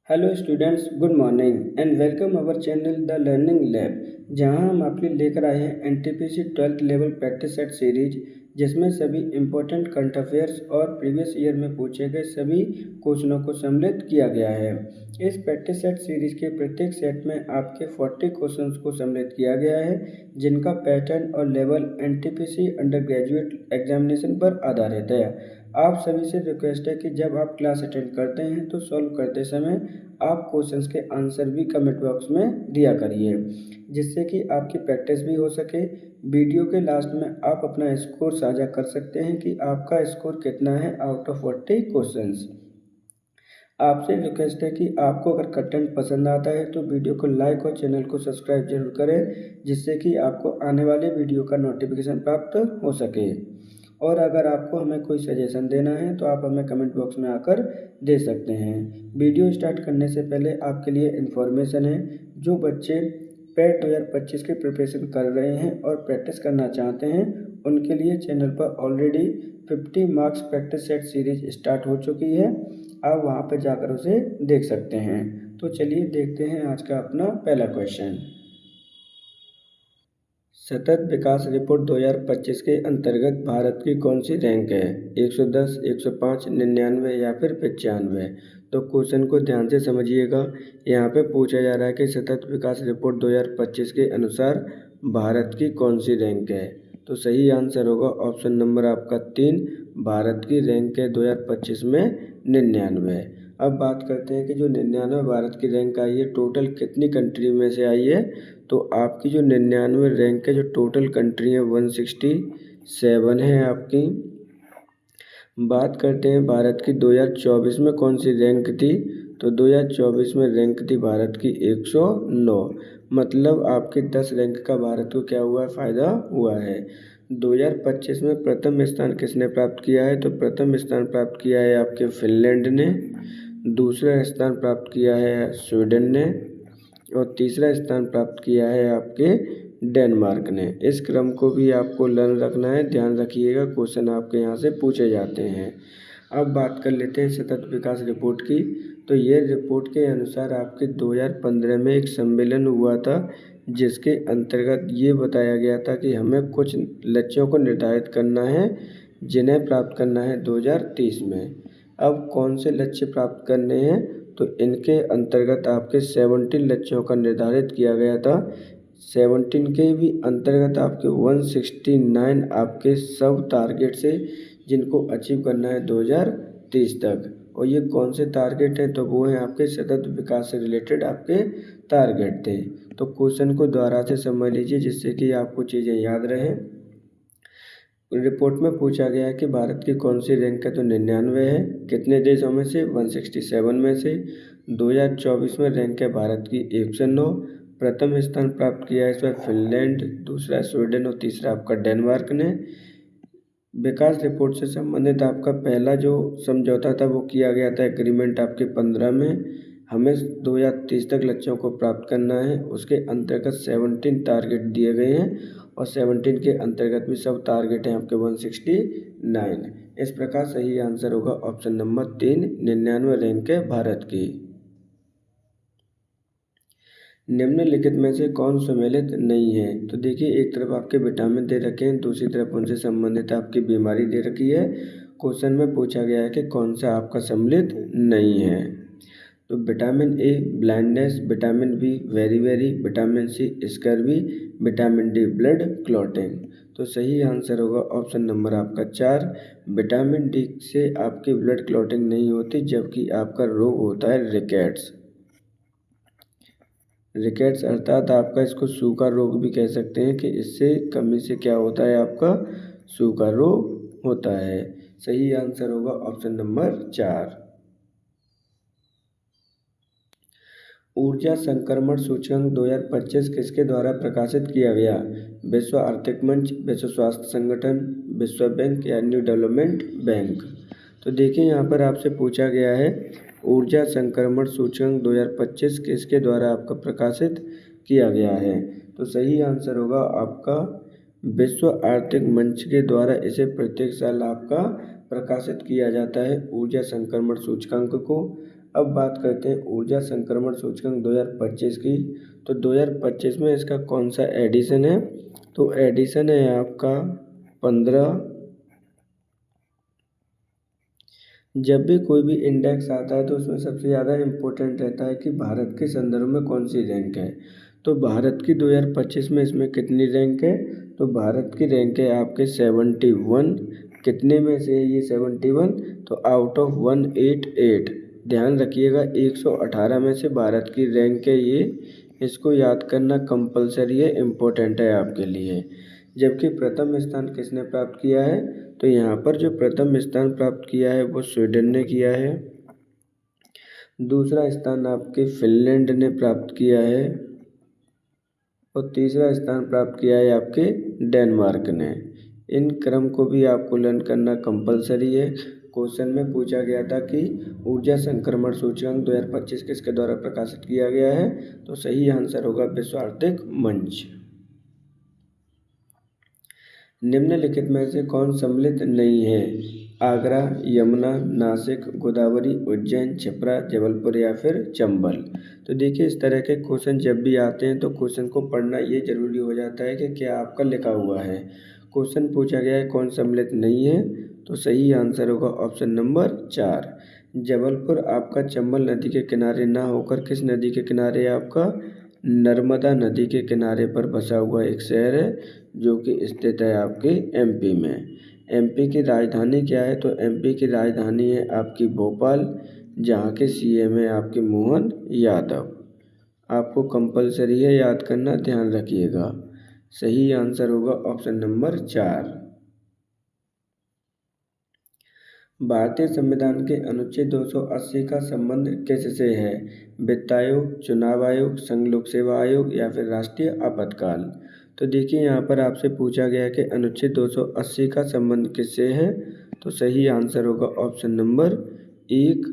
Hello students, good morning and welcome our channel the learning lab, जहां हम आपके लिए लेकर आए हैं NTPC 12th level practice set series, जिसमें सभी इम्पोर्टेंट करंट अफेयर्स और प्रीवियस ईयर में पूछे गए सभी क्वेश्चनों को सम्मिलित किया गया है। इस प्रैक्टिस सेट सीरीज के प्रत्येक सेट में आपके 40 क्वेश्चंस को सम्मिलित किया गया है, जिनका पैटर्न और level NTPC under graduate examination पर आधारित है। आप सभी से रिक्वेस्ट है कि जब आप क्लास अटेंड करते हैं तो सॉल्व करते समय आप क्वेश्चंस के आंसर भी कमेंट बॉक्स में दिया करिए, जिससे कि आपकी प्रैक्टिस भी हो सके। वीडियो के लास्ट में आप अपना स्कोर साझा कर सकते हैं कि आपका स्कोर कितना है आउट ऑफ 40 क्वेश्चंस। आपसे रिक्वेस्ट है कि आपको अगर कंटेंट पसंद आता है तो वीडियो को लाइक और चैनल को सब्सक्राइब जरूर करें, जिससे कि आपको आने वाले वीडियो का नोटिफिकेशन प्राप्त हो सके। और अगर आपको हमें कोई सजेशन देना है तो आप हमें कमेंट बॉक्स में आकर दे सकते हैं। वीडियो स्टार्ट करने से पहले आपके लिए इन्फॉर्मेशन है, जो बच्चे पेट 2025 की प्रिपरेशन कर रहे हैं और प्रैक्टिस करना चाहते हैं, उनके लिए चैनल पर already 50 marks practice set series start हो चुकी है। आप वहां पर जाकर उसे देख सकते हैं। तो चलिए देखते हैं आज का अपना पहला क्वेश्चन। सतत विकास रिपोर्ट 2025 के अंतर्गत भारत की कौन सी रैंक है? 110, 105, 99 या फिर 95? तो क्वेश्चन को ध्यान से समझिएगा। यहाँ पे पूछा जा रहा है कि सतत विकास रिपोर्ट 2025 के अनुसार भारत की कौन सी रैंक है? तो सही आंसर होगा ऑप्शन नंबर आपका 3। भारत की रैंक है 2025 में 99। अब बात करते हैं कि जो 99 भारत की रैंक आई है, टोटल कितनी कंट्री में से आई है? तो आपकी जो 99 रैंक है, जो टोटल कंट्री है 167 है आपकी। बात करते हैं भारत की 2024 में कौन सी रैंक थी? तो 2024 में रैंक थी भारत की 109। मतलब आपके 10 रैंक का भारत को क्या हुआ है, फ़ायदा हुआ है। 2025 में प्रथम स्थान किसने प्राप्त किया है? तो प्रथम स्थान प्राप्त किया है आपके फिनलैंड ने, दूसरा स्थान प्राप्त किया है स्वीडन ने और तीसरा स्थान प्राप्त किया है आपके डेनमार्क ने। इस क्रम को भी आपको लर्न रखना है, ध्यान रखिएगा, क्वेश्चन आपके यहाँ से पूछे जाते हैं। अब बात कर लेते हैं सतत विकास रिपोर्ट की। तो ये रिपोर्ट के अनुसार आपके 2015 में एक सम्मेलन हुआ था, जिसके अंतर्गत ये बताया गया था कि हमें कुछ लक्ष्यों को निर्धारित करना है, जिन्हें प्राप्त करना है 2030 में। अब कौन से लक्ष्य प्राप्त करने हैं? तो इनके अंतर्गत आपके 17 लक्ष्यों का निर्धारित किया गया था। 17 के भी अंतर्गत आपके 169 आपके सब टारगेट से, जिनको अचीव करना है 2030 तक। और ये कौन से टारगेट हैं? तो वो हैं आपके सतत विकास से रिलेटेड आपके टारगेट थे। तो क्वेश्चन को दोबारा से समझ लीजिए, जिससे कि आपको चीज़ें याद रहें। रिपोर्ट में पूछा गया है कि भारत की कौन सी रैंक है? तो 99 है। कितने देशों में से? 167 में से। 2024 में रैंक है भारत की 109। प्रथम स्थान प्राप्त किया है इसमें फिनलैंड, दूसरा स्वीडन और तीसरा आपका डेनमार्क ने। विकास रिपोर्ट से संबंधित आपका पहला जो समझौता था वो किया गया था एग्रीमेंट आपके 15 में। हमें 2030 तक लक्ष्यों को प्राप्त करना है। उसके अंतर्गत 17 टारगेट दिए गए हैं और 17 के अंतर्गत भी सब टारगेट हैं आपके 169। इस प्रकार सही आंसर होगा ऑप्शन नंबर 3, 99 रैंक है भारत की। निम्नलिखित में से कौन सम्मिलित नहीं है? तो देखिए, एक तरफ आपके विटामिन दे रखे हैं, दूसरी तरफ उनसे संबंधित आपकी बीमारी दे रखी है। क्वेश्चन में पूछा गया है कि कौन सा आपका सम्मिलित नहीं है। तो vitamin A blindness, vitamin B very very, vitamin C scurvy, vitamin D blood clotting. तो सही आंसर होगा ऑप्शन नंबर आपका 4। विटामिन डी से आपकी ब्लड क्लॉटिंग नहीं होती, जबकि आपका रोग होता है रिकेट्स। रिकेट्स अर्थात आपका इसको सूखा रोग भी कह सकते हैं, कि इससे कमी से क्या होता है, आपका सूखा रोग होता है। सही आंसर होगा ऑप्शन नंबर 4। ऊर्जा संक्रमण सूचकांक 2025 किसके द्वारा प्रकाशित किया गया? विश्व आर्थिक मंच, विश्व स्वास्थ्य संगठन, विश्व बैंक या न्यू डेवलपमेंट बैंक? तो देखिए, यहाँ पर आपसे पूछा गया है ऊर्जा संक्रमण सूचकांक 2025 किसके द्वारा आपका प्रकाशित किया गया है? तो सही आंसर होगा आपका विश्व आर्थिक मंच के द्वारा इसे प्रत्येक साल आपका प्रकाशित किया जाता है ऊर्जा संक्रमण सूचकांक को। अब बात करते हैं ऊर्जा संक्रमण सूचकांक 2025 की। तो 2025 में इसका कौन सा एडिशन है? तो एडिशन है आपका 15। जब भी कोई भी इंडेक्स आता है तो उसमें सबसे ज़्यादा इम्पोर्टेंट रहता है कि भारत के संदर्भ में कौन सी रैंक है। तो भारत की 2025 में इसमें कितनी रैंक है? तो भारत की रैंक है आपके 71। कितने में से ये 71? तो आउट ऑफ 188। ध्यान रखिएगा 118 में से भारत की रैंक है ये। इसको याद करना कंपलसरी है, इम्पोर्टेंट है आपके लिए। जबकि प्रथम स्थान किसने प्राप्त किया है? तो यहाँ पर जो प्रथम स्थान प्राप्त किया है वो स्वीडन ने किया है। दूसरा स्थान आपके फिनलैंड ने प्राप्त किया है और तीसरा स्थान प्राप्त किया है आपके डेनमार्क ने। इन क्रम को भी आपको लर्न करना कंपलसरी है। क्वेश्चन में पूछा गया था कि ऊर्जा संक्रमण सूचकांक 2025 किसके द्वारा प्रकाशित किया गया है? तो सही आंसर होगा विश्व आर्थिक मंच। निम्नलिखित में से कौन सम्मिलित नहीं है? आगरा, यमुना, नासिक, गोदावरी, उज्जैन, छपरा, जबलपुर या फिर चंबल। तो देखिए इस तरह के क्वेश्चन जब भी आते हैं तो क्वेश्चन को पढ़ना ये जरूरी हो जाता है कि क्या आपका लिखा हुआ है। क्वेश्चन पूछा गया है कौन सम्मिलित नहीं है, तो सही आंसर होगा ऑप्शन नंबर 4। जबलपुर आपका चंबल नदी के किनारे ना होकर किस नदी के किनारे आपका नर्मदा नदी के किनारे पर बसा हुआ एक शहर है जो कि स्थित है आपके एमपी में। एमपी की राजधानी क्या है? तो एमपी की राजधानी है आपकी भोपाल, जहाँ के सीएम है आपके मोहन यादव। आपको कंपलसरी है याद करना, ध्यान रखिएगा। सही आंसर होगा ऑप्शन नंबर 4। भारतीय संविधान के अनुच्छेद 280 का संबंध किससे है? वित्त आयोग, चुनाव आयोग, संघ लोक सेवा आयोग या फिर राष्ट्रीय आपातकाल। तो देखिए यहाँ पर आपसे पूछा गया है कि अनुच्छेद 280 का संबंध किससे है? तो सही आंसर होगा ऑप्शन नंबर 1,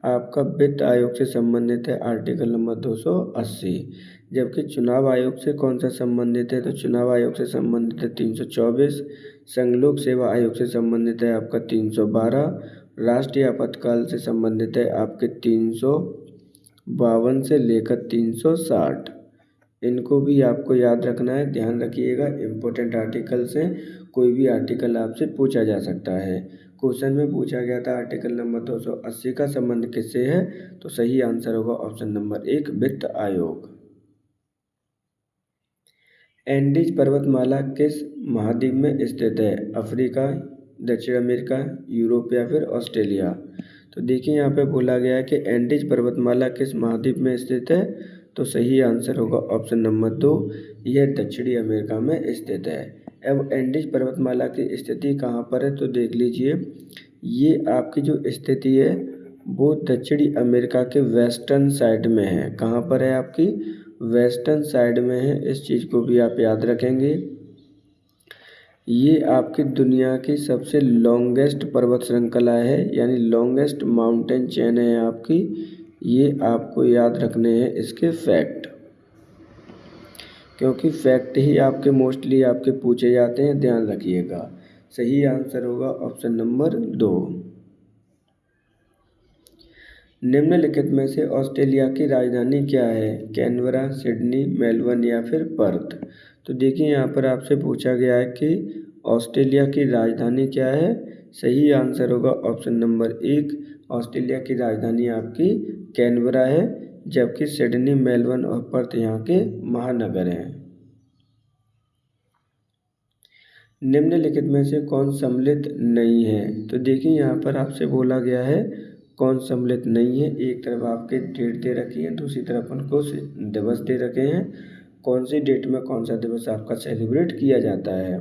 आपका वित्त आयोग से संबंधित है आर्टिकल नंबर 280। जबकि चुनाव आयोग से कौन सा संबंधित है? तो चुनाव आयोग से संबंधित है 324। संघ लोक सेवा आयोग से संबंधित है आपका 312। राष्ट्रीय आपातकाल से संबंधित है आपके 352 से लेकर 360। इनको भी आपको याद रखना है, ध्यान रखिएगा। इम्पोर्टेंट आर्टिकल से कोई भी आर्टिकल आपसे पूछा जा सकता है। क्वेश्चन में पूछा गया था आर्टिकल नंबर 280 का संबंध किससे है? तो सही आंसर होगा ऑप्शन नंबर 1, वित्त आयोग। एंडीज पर्वतमाला किस महाद्वीप में स्थित है? अफ्रीका, दक्षिण अमेरिका, यूरोप या फिर ऑस्ट्रेलिया। तो देखिए यहाँ पे बोला गया है कि एंडीज पर्वतमाला किस महाद्वीप में स्थित है? तो सही आंसर होगा ऑप्शन नंबर 2, यह दक्षिणी अमेरिका में स्थित है। अब एंडीज पर्वतमाला की स्थिति कहाँ पर है? तो देख लीजिए, ये आपकी जो स्थिति है वो दक्षिणी अमेरिका के वेस्टर्न साइड में है। कहाँ पर है आपकी? वेस्टर्न साइड में है। इस चीज़ को भी आप याद रखेंगे। ये आपकी दुनिया की सबसे लॉन्गेस्ट पर्वत श्रृंखला है, यानी लॉन्गेस्ट माउंटेन चेन है आपकी। ये आपको याद रखने हैं इसके फैक्ट, क्योंकि फैक्ट ही आपके मोस्टली आपके पूछे जाते हैं, ध्यान रखिएगा। सही आंसर होगा ऑप्शन नंबर 2। निम्नलिखित में से ऑस्ट्रेलिया की राजधानी क्या है? कैनबरा, सिडनी, मेलबर्न या फिर पर्थ। तो देखिए यहाँ पर आपसे पूछा गया है कि ऑस्ट्रेलिया की राजधानी क्या है? सही आंसर होगा ऑप्शन नंबर 1, ऑस्ट्रेलिया की राजधानी आपकी कैनबरा है, जबकि सिडनी, मेलबर्न और पर्थ यहाँ के महानगर हैं। निम्नलिखित में से कौन सम्मिलित नहीं है? तो देखिए यहाँ पर आपसे बोला गया है कौन सम्मिलित नहीं है। एक तरफ आपके डेट दे रखी है, दूसरी तरफ उनको दिवस दे रखे हैं। कौन सी डेट में कौन सा दिवस आपका सेलिब्रेट किया जाता है?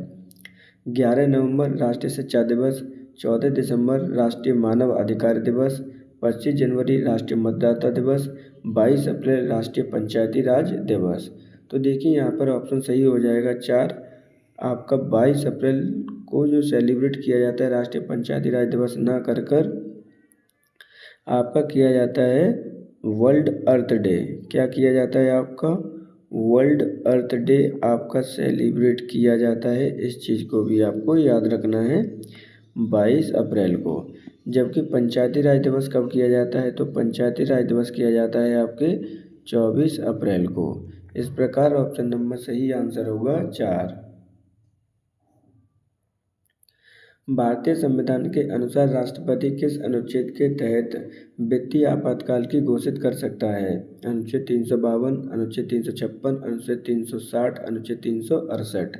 11 नवंबर राष्ट्रीय शिक्षा दिवस, 14 दिसंबर राष्ट्रीय मानव अधिकार दिवस, 25 जनवरी राष्ट्रीय मतदाता दिवस, 22 अप्रैल राष्ट्रीय पंचायती राज दिवस। तो देखिए यहाँ पर ऑप्शन सही हो जाएगा 4, आपका 22 अप्रैल को जो सेलिब्रेट किया जाता है राष्ट्रीय पंचायती राज दिवस ना कर आपका किया जाता है वर्ल्ड अर्थ डे। क्या किया जाता है आपका? वर्ल्ड अर्थ डे आपका सेलिब्रेट किया जाता है। इस चीज़ को भी आपको याद रखना है 22 अप्रैल को। जबकि पंचायती राज दिवस कब किया जाता है, तो पंचायती राज दिवस किया जाता है आपके 24 अप्रैल को। इस प्रकार ऑप्शन नंबर सही आंसर होगा 4। भारतीय संविधान के अनुसार राष्ट्रपति किस अनुच्छेद के तहत वित्तीय आपातकाल की घोषित कर सकता है? अनुच्छेद 352, अनुच्छेद 356, अनुच्छेद 360, अनुच्छेद 368।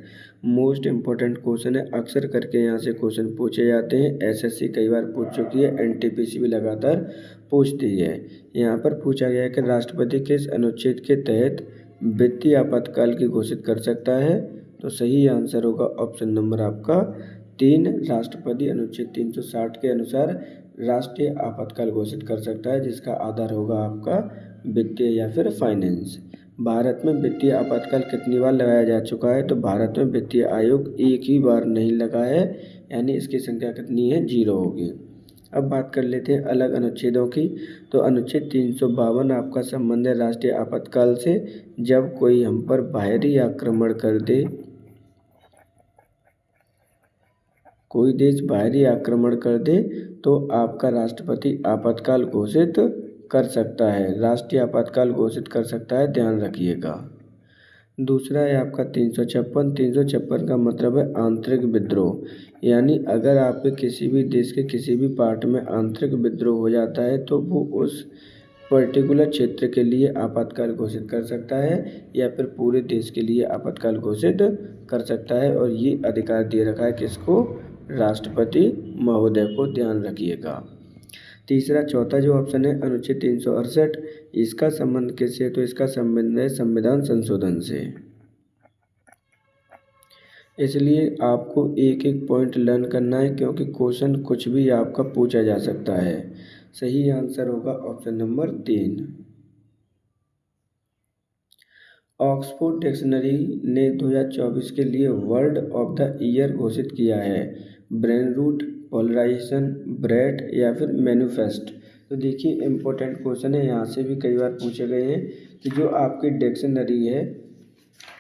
मोस्ट इम्पोर्टेंट क्वेश्चन है, अक्सर करके यहाँ से क्वेश्चन पूछे जाते हैं। एसएससी कई बार पूछ चुकी है, एनटीपीसी भी लगातार पूछती है। यहाँ पर पूछा गया है कि राष्ट्रपति किस अनुच्छेद के तहत वित्तीय आपातकाल की घोषित कर सकता है, तो सही आंसर होगा ऑप्शन नंबर आपका 3। राष्ट्रपति अनुच्छेद 360 के अनुसार राष्ट्रीय आपातकाल घोषित कर सकता है, जिसका आधार होगा आपका वित्तीय या फिर फाइनेंस। भारत में वित्तीय आपातकाल कितनी बार लगाया जा चुका है, तो भारत में वित्तीय आयोग एक ही बार नहीं लगा है, यानी इसकी संख्या कितनी है, 0 होगी। अब बात कर लेते हैं अलग अनुच्छेदों की। तो अनुच्छेद 352 आपका संबंध है राष्ट्रीय आपातकाल से, जब कोई हम पर बाहरी आक्रमण कर दे, कोई देश बाहरी आक्रमण कर दे तो आपका राष्ट्रपति आपातकाल घोषित कर सकता है, राष्ट्रीय आपातकाल घोषित कर सकता है, ध्यान रखिएगा। दूसरा है आपका 356। 356 का मतलब है आंतरिक विद्रोह, यानी अगर आपके किसी भी देश के किसी भी पार्ट में आंतरिक विद्रोह हो जाता है तो वो उस पर्टिकुलर क्षेत्र के लिए आपातकाल घोषित कर सकता है या फिर पूरे देश के लिए आपातकाल घोषित कर सकता है, और ये अधिकार दे रखा है किसको, राष्ट्रपति महोदय को, ध्यान रखिएगा। तीसरा चौथा जो ऑप्शन है अनुच्छेद 368, इसका संबंध किससे, तो इसका संबंध है संविधान संशोधन से। इसलिए आपको एक एक पॉइंट लर्न करना है, क्योंकि क्वेश्चन कुछ भी आपका पूछा जा सकता है। सही आंसर होगा ऑप्शन नंबर 3। ऑक्सफोर्ड डिक्शनरी ने 2024 के लिए वर्ड ऑफ द ईयर घोषित किया है। ब्रेन रूट, पोलराइजेशन, ब्रेड या फिर मैनिफेस्ट। तो देखिए इम्पोर्टेंट क्वेश्चन है, यहाँ से भी कई बार पूछे गए हैं कि जो आपकी डिक्शनरी है,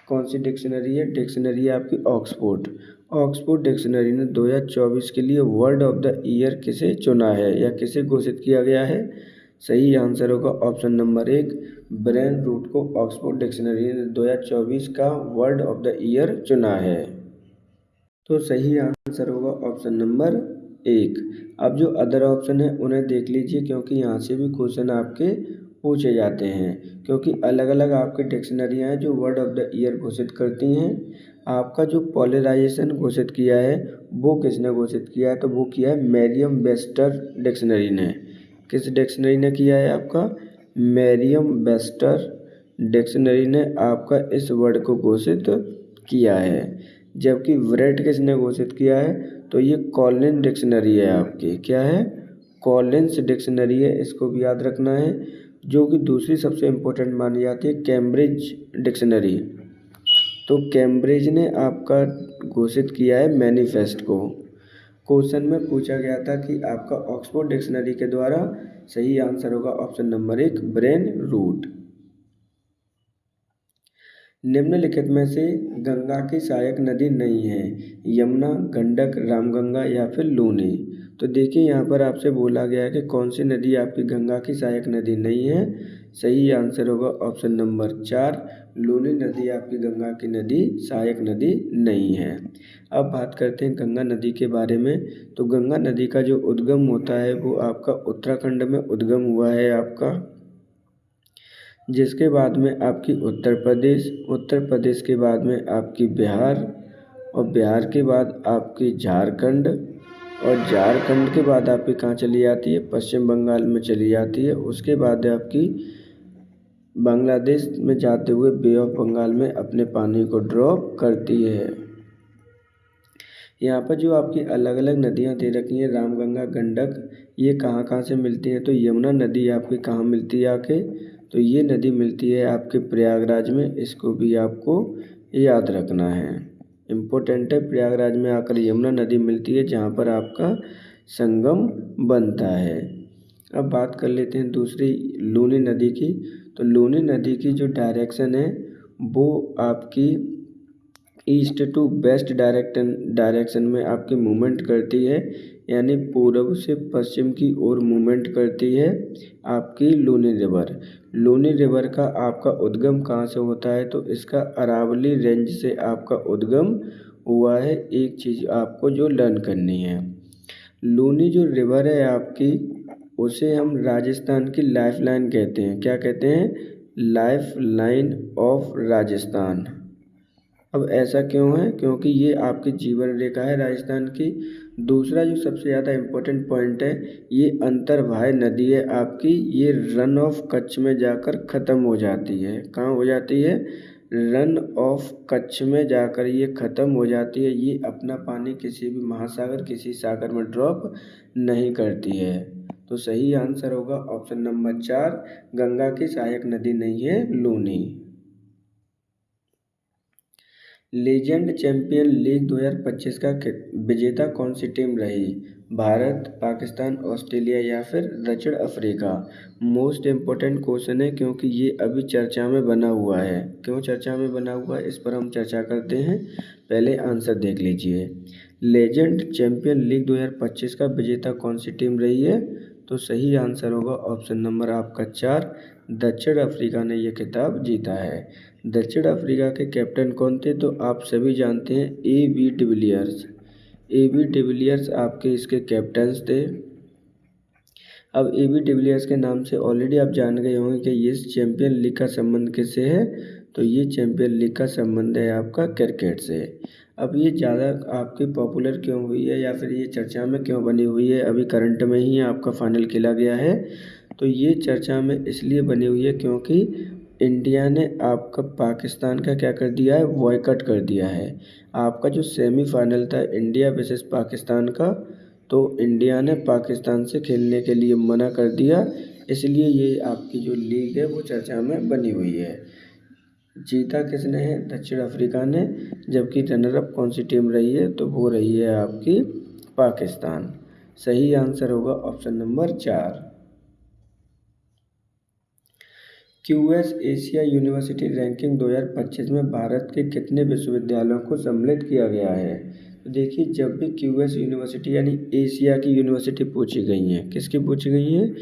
कौन सी डिक्शनरी है, डिक्शनरी है आपकी ऑक्सफोर्ड। ऑक्सफोर्ड डिक्शनरी ने 2024 के लिए वर्ड ऑफ द ईयर किसे चुना है या किसे घोषित किया गया है? सही आंसर होगा ऑप्शन नंबर 1, ब्रेन रूट को ऑक्सफोर्ड डिक्शनरी ने 2024 का वर्ड ऑफ द ईयर चुना है। तो सही आंसर होगा ऑप्शन नंबर 1। अब जो अदर ऑप्शन है उन्हें देख लीजिए, क्योंकि यहाँ से भी क्वेश्चन आपके पूछे जाते हैं, क्योंकि अलग अलग आपकी डिक्शनरियाँ हैं जो वर्ड ऑफ द ईयर घोषित करती हैं। आपका जो पोलराइजेशन घोषित किया है वो किसने घोषित किया है, तो वो किया है मैरियम वेबस्टर डिक्शनरी ने। किस डिक्शनरी ने किया है, आपका मैरियम वेबस्टर डिक्शनरी ने आपका इस वर्ड को घोषित किया है। जबकि ब्रेड किसने घोषित किया है, तो ये कॉलिन डिक्शनरी है आपकी, क्या है, कॉलिन्स डिक्शनरी है, इसको भी याद रखना है। जो कि दूसरी सबसे इम्पोर्टेंट मानी जाती है कैम्ब्रिज डिक्शनरी, तो कैम्ब्रिज ने आपका घोषित किया है मैनिफेस्ट को। क्वेश्चन में पूछा गया था कि आपका ऑक्सफोर्ड डिक्शनरी के द्वारा, सही आंसर होगा ऑप्शन नंबर 1, ब्रेन रूट। निम्नलिखित में से गंगा की सहायक नदी नहीं है, यमुना, गंडक, रामगंगा या फिर लूनी। तो देखिए यहाँ पर आपसे बोला गया है कि कौन सी नदी आपकी गंगा की सहायक नदी नहीं है। सही आंसर होगा ऑप्शन नंबर 4, लूनी नदी आपकी गंगा की नदी सहायक नदी नहीं है। अब बात करते हैं गंगा नदी के बारे में। तो गंगा नदी का जो उद्गम होता है वो आपका उत्तराखंड में उद्गम हुआ है आपका, जिसके बाद में आपकी उत्तर प्रदेश के बाद में आपकी बिहार, और बिहार के बाद आपकी झारखंड, और झारखंड के बाद आपकी कहाँ चली जाती है, पश्चिम बंगाल में चली जाती है। उसके बाद आपकी बांग्लादेश में जाते हुए बे ऑफ बंगाल में अपने पानी को ड्रॉप करती है। यहाँ पर जो आपकी अलग अलग नदियाँ दे रखी हैं, रामगंगा, गंडक, ये कहाँ कहाँ से मिलती हैं, तो यमुना नदी आपकी कहाँ मिलती है आके, तो ये नदी मिलती है आपके प्रयागराज में, इसको भी आपको याद रखना है, इम्पोर्टेंट है। प्रयागराज में आकर यमुना नदी मिलती है, जहाँ पर आपका संगम बनता है। अब बात कर लेते हैं दूसरी लूनी नदी की। तो लूनी नदी की जो डायरेक्शन है वो आपकी ईस्ट टू वेस्ट डायरेक्शन में आपकी मूवमेंट करती है, यानी पूर्व से पश्चिम की ओर मूवमेंट करती है आपकी लूनी रिवर। लूनी रिवर का आपका उद्गम कहाँ से होता है, तो इसका अरावली रेंज से आपका उद्गम हुआ है। एक चीज़ आपको जो लर्न करनी है, लूनी जो रिवर है आपकी, उसे हम राजस्थान की लाइफ लाइन कहते हैं। क्या कहते हैं? Life line of Rajasthan. अब ऐसा क्यों है? क्योंकि ये आपकी जीवन रेखा है राजस्थान की। दूसरा जो सबसे ज़्यादा इम्पोर्टेंट पॉइंट है, ये अंतर्वाह नदी है आपकी। ये रन ऑफ कच्छ में जाकर ख़त्म हो जाती है। कहाँ हो जाती है? रन ऑफ कच्छ में जाकर ये ख़त्म हो जाती है। ये अपना पानी किसी भी महासागर, किसी सागर में ड्रॉप नहीं करती है। तो सही आंसर होगा ऑप्शन नंबर 4, गंगा की सहायक नदी नहीं है लूनी। लीजेंड चैंपियन लीग 2025 का विजेता कौन सी टीम रही? भारत, पाकिस्तान, ऑस्ट्रेलिया या फिर दक्षिण अफ्रीका? मोस्ट इम्पोर्टेंट क्वेश्चन है, क्योंकि ये अभी चर्चा में बना हुआ है। क्यों चर्चा में बना हुआ है, इस पर हम चर्चा करते हैं। पहले आंसर देख लीजिए। लीजेंड चैंपियन लीग 2025 का विजेता कौन सी टीम रही है? तो सही आंसर होगा ऑप्शन नंबर आपका 4, दक्षिण अफ्रीका ने यह खिताब जीता है। दक्षिण अफ्रीका के कैप्टन कौन थे? तो आप सभी जानते हैं, AB डिविलियर्स। AB डिविलियर्स आपके इसके कैप्टन्स थे। अब AB डिविलियर्स के नाम से ऑलरेडी आप जान गए होंगे कि ये चैंपियन लीग का संबंध किससे है। तो ये चैंपियन लीग का संबंध है आपका क्रिकेट से। अब ये ज़्यादा आपकी पॉपुलर क्यों हुई है, या फिर ये चर्चा में क्यों बनी हुई है? अभी करंट में ही आपका फाइनल खेला गया है। तो ये चर्चा में इसलिए बनी हुई है क्योंकि इंडिया ने आपका पाकिस्तान का क्या कर दिया है? बॉयकॉट कर दिया है। आपका जो सेमीफाइनल था इंडिया वर्सेस पाकिस्तान का, तो इंडिया ने पाकिस्तान से खेलने के लिए मना कर दिया। इसलिए ये आपकी जो लीग है वो चर्चा में बनी हुई है। जीता किसने है? दक्षिण अफ्रीका ने। जबकि रनर अप कौन सी टीम रही है? तो वो रही है आपकी पाकिस्तान। सही आंसर होगा option number 4। QS Asia university ranking 2025 में भारत के कितने विश्वविद्यालयों को सम्मिलित किया गया है? तो देखिए, जब भी QS यूनिवर्सिटी यानी एशिया की यूनिवर्सिटी पूछी गई हैं, किसकी पूछी गई हैं?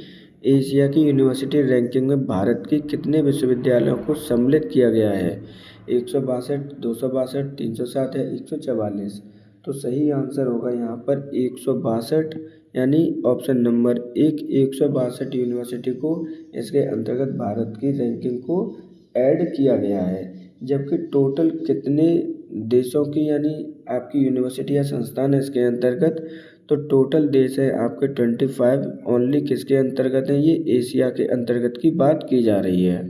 एशिया की यूनिवर्सिटी रैंकिंग में भारत के कितने विश्वविद्यालयों को सम्मिलित किया गया है? 162, 262, 307 है 144? तो सही आंसर होगा यहाँ पर 162, यानी ऑप्शन नंबर 1, 162 यूनिवर्सिटी को इसके अंतर्गत भारत की रैंकिंग को ऐड किया गया है। जबकि टोटल कितने देशों की यानी आपकी यूनिवर्सिटी या संस्थान है इसके अंतर्गत? तो टोटल देश है आपके 25। ओनली किसके अंतर्गत है? ये एशिया के अंतर्गत की बात की जा रही है।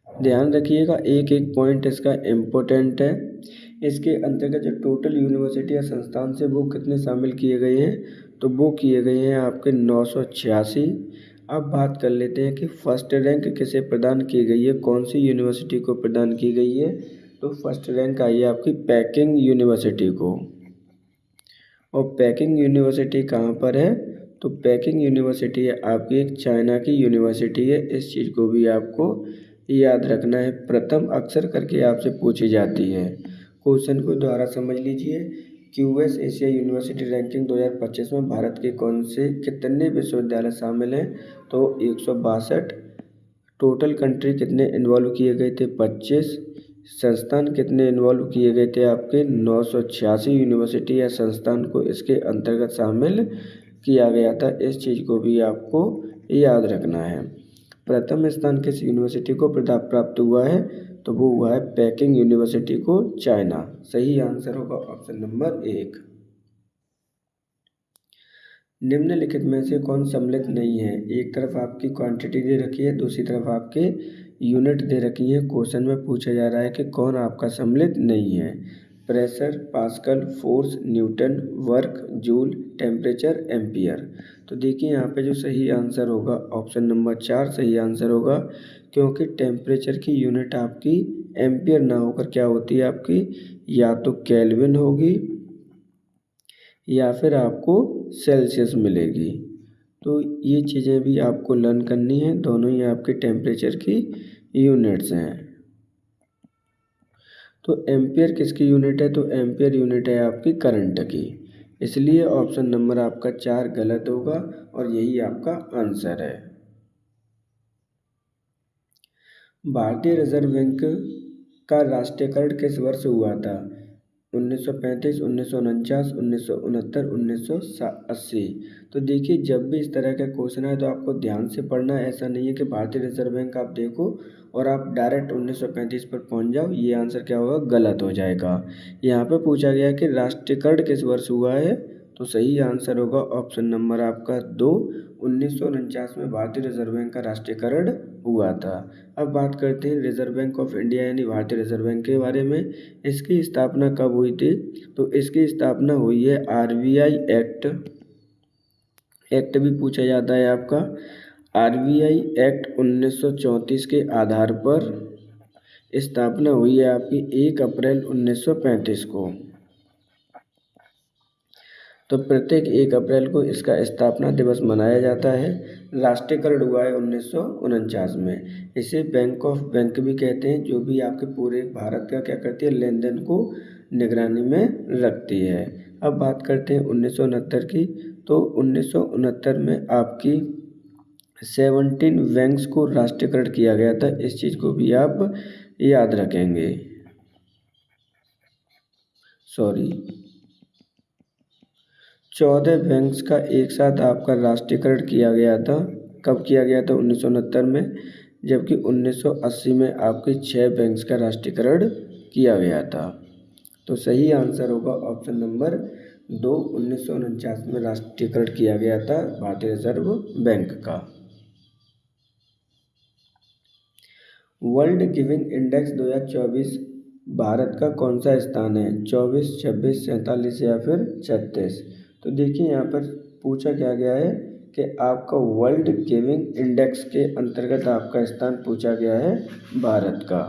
ध्यान रखिएगा, एक एक पॉइंट इसका इम्पोर्टेंट है। इसके अंतर्गत जो टोटल यूनिवर्सिटी या संस्थान से वो कितने शामिल किए गए हैं? तो वो किए गए हैं आपके 986। अब बात कर लेते हैं कि फर्स्ट रैंक किसे प्रदान की गई है, कौन सी यूनिवर्सिटी को प्रदान की गई है? तो फर्स्ट रैंक आई है आपकी पेकिंग यूनिवर्सिटी को। और पेकिंग यूनिवर्सिटी कहाँ पर है? तो पेकिंग यूनिवर्सिटी है आपकी एक चाइना की यूनिवर्सिटी है। इस चीज़ को भी आपको याद रखना है, प्रथम अक्सर करके आपसे पूछी जाती है। क्वेश्चन को दोबारा समझ लीजिए। QS एशिया यूनिवर्सिटी रैंकिंग 2025 में भारत के कौन से कितने विश्वविद्यालय शामिल हैं? तो 162। टोटल कंट्री कितने इन्वॉल्व किए गए थे? 25। संस्थान कितने इन्वॉल्व किए गए थे? आपके 986 यूनिवर्सिटी या संस्थान को इसके अंतर्गत शामिल किया गया था। इस चीज़ को भी आपको याद रखना है। प्रथम स्थान किस यूनिवर्सिटी को प्राप्त हुआ है? तो वो हुआ है पेकिंग यूनिवर्सिटी को, चाइना। सही आंसर होगा ऑप्शन नंबर 1। निम्नलिखित में से कौन सम्मिलित नहीं है? एक तरफ आपकी क्वांटिटी दे रखी है, दूसरी तरफ आपके यूनिट दे रखी है। क्वेश्चन में पूछा जा रहा है कि कौन आपका सम्मिलित नहीं है? Pressure, pascal, force, Newton, work, joule, temperature, ampere. तो देखिए यहाँ पे जो सही आंसर होगा ऑप्शन नंबर 4 सही आंसर होगा, क्योंकि टेम्परेचर की यूनिट आपकी एम्पियर ना होकर क्या होती है आपकी, या तो केल्विन होगी या फिर आपको सेल्सियस मिलेगी। तो ये चीज़ें भी आपको लर्न करनी है, दोनों ही आपके टेम्परेचर की यूनिट्स हैं। तो एम्पियर किसकी यूनिट है? तो एम्पियर यूनिट है आपकी करंट की। इसलिए ऑप्शन नंबर आपका 4 गलत होगा और यही आपका आंसर है। भारतीय रिजर्व बैंक का राष्ट्रीयकरण किस वर्ष हुआ था? 1935, 1949, 1969, 1980। तो देखिए, जब भी इस तरह का क्वेश्चन है तो आपको ध्यान से पढ़ना है। ऐसा नहीं है कि भारतीय रिजर्व बैंक आप देखो और आप डायरेक्ट 1935 पर पहुंच जाओ, ये आंसर क्या होगा? गलत हो जाएगा। यहाँ पे पूछा गया कि राष्ट्रीयकरण किस वर्ष हुआ है, तो सही आंसर होगा ऑप्शन नंबर आपका 2, 1949 में भारतीय रिजर्व बैंक का राष्ट्रीयकरण हुआ था। अब बात करते हैं रिजर्व बैंक ऑफ इंडिया यानी भारतीय रिजर्व बैंक के बारे में। इसकी स्थापना कब हुई थी? तो इसकी स्थापना हुई है आरबीआई एक्ट भी पूछा जाता है आपका। आरबीआई एक्ट 1934 के आधार पर स्थापना हुई है आपकी 1 अप्रैल 1935 को। तो प्रत्येक 1 अप्रैल को इसका स्थापना दिवस मनाया जाता है। राष्ट्रीयकरण हुआ है 1949 में। इसे बैंक ऑफ बैंक भी कहते हैं, जो भी आपके पूरे भारत का क्या करती है? लेन देन को निगरानी में रखती है। अब बात करते हैं 1969 की। तो 1969 में आपकी 17 बैंक्स को राष्ट्रीयकरण किया गया था। इस चीज़ को भी आप याद रखेंगे। 14 बैंक्स का एक साथ आपका राष्ट्रीयकरण किया गया था। कब किया गया था? 1969 में। जबकि 1980 में आपके 6 बैंक्स का राष्ट्रीयकरण किया गया था। तो सही आंसर होगा ऑप्शन नंबर 2, 1949 में राष्ट्रीयकरण किया गया था भारतीय रिजर्व बैंक का। वर्ल्ड गिविंग इंडेक्स 2024 भारत का कौन सा स्थान है? 24, 26, 47 या फिर 36? तो देखिए, यहाँ पर पूछा क्या गया है कि आपका वर्ल्ड गिविंग इंडेक्स के अंतर्गत आपका स्थान पूछा गया है भारत का।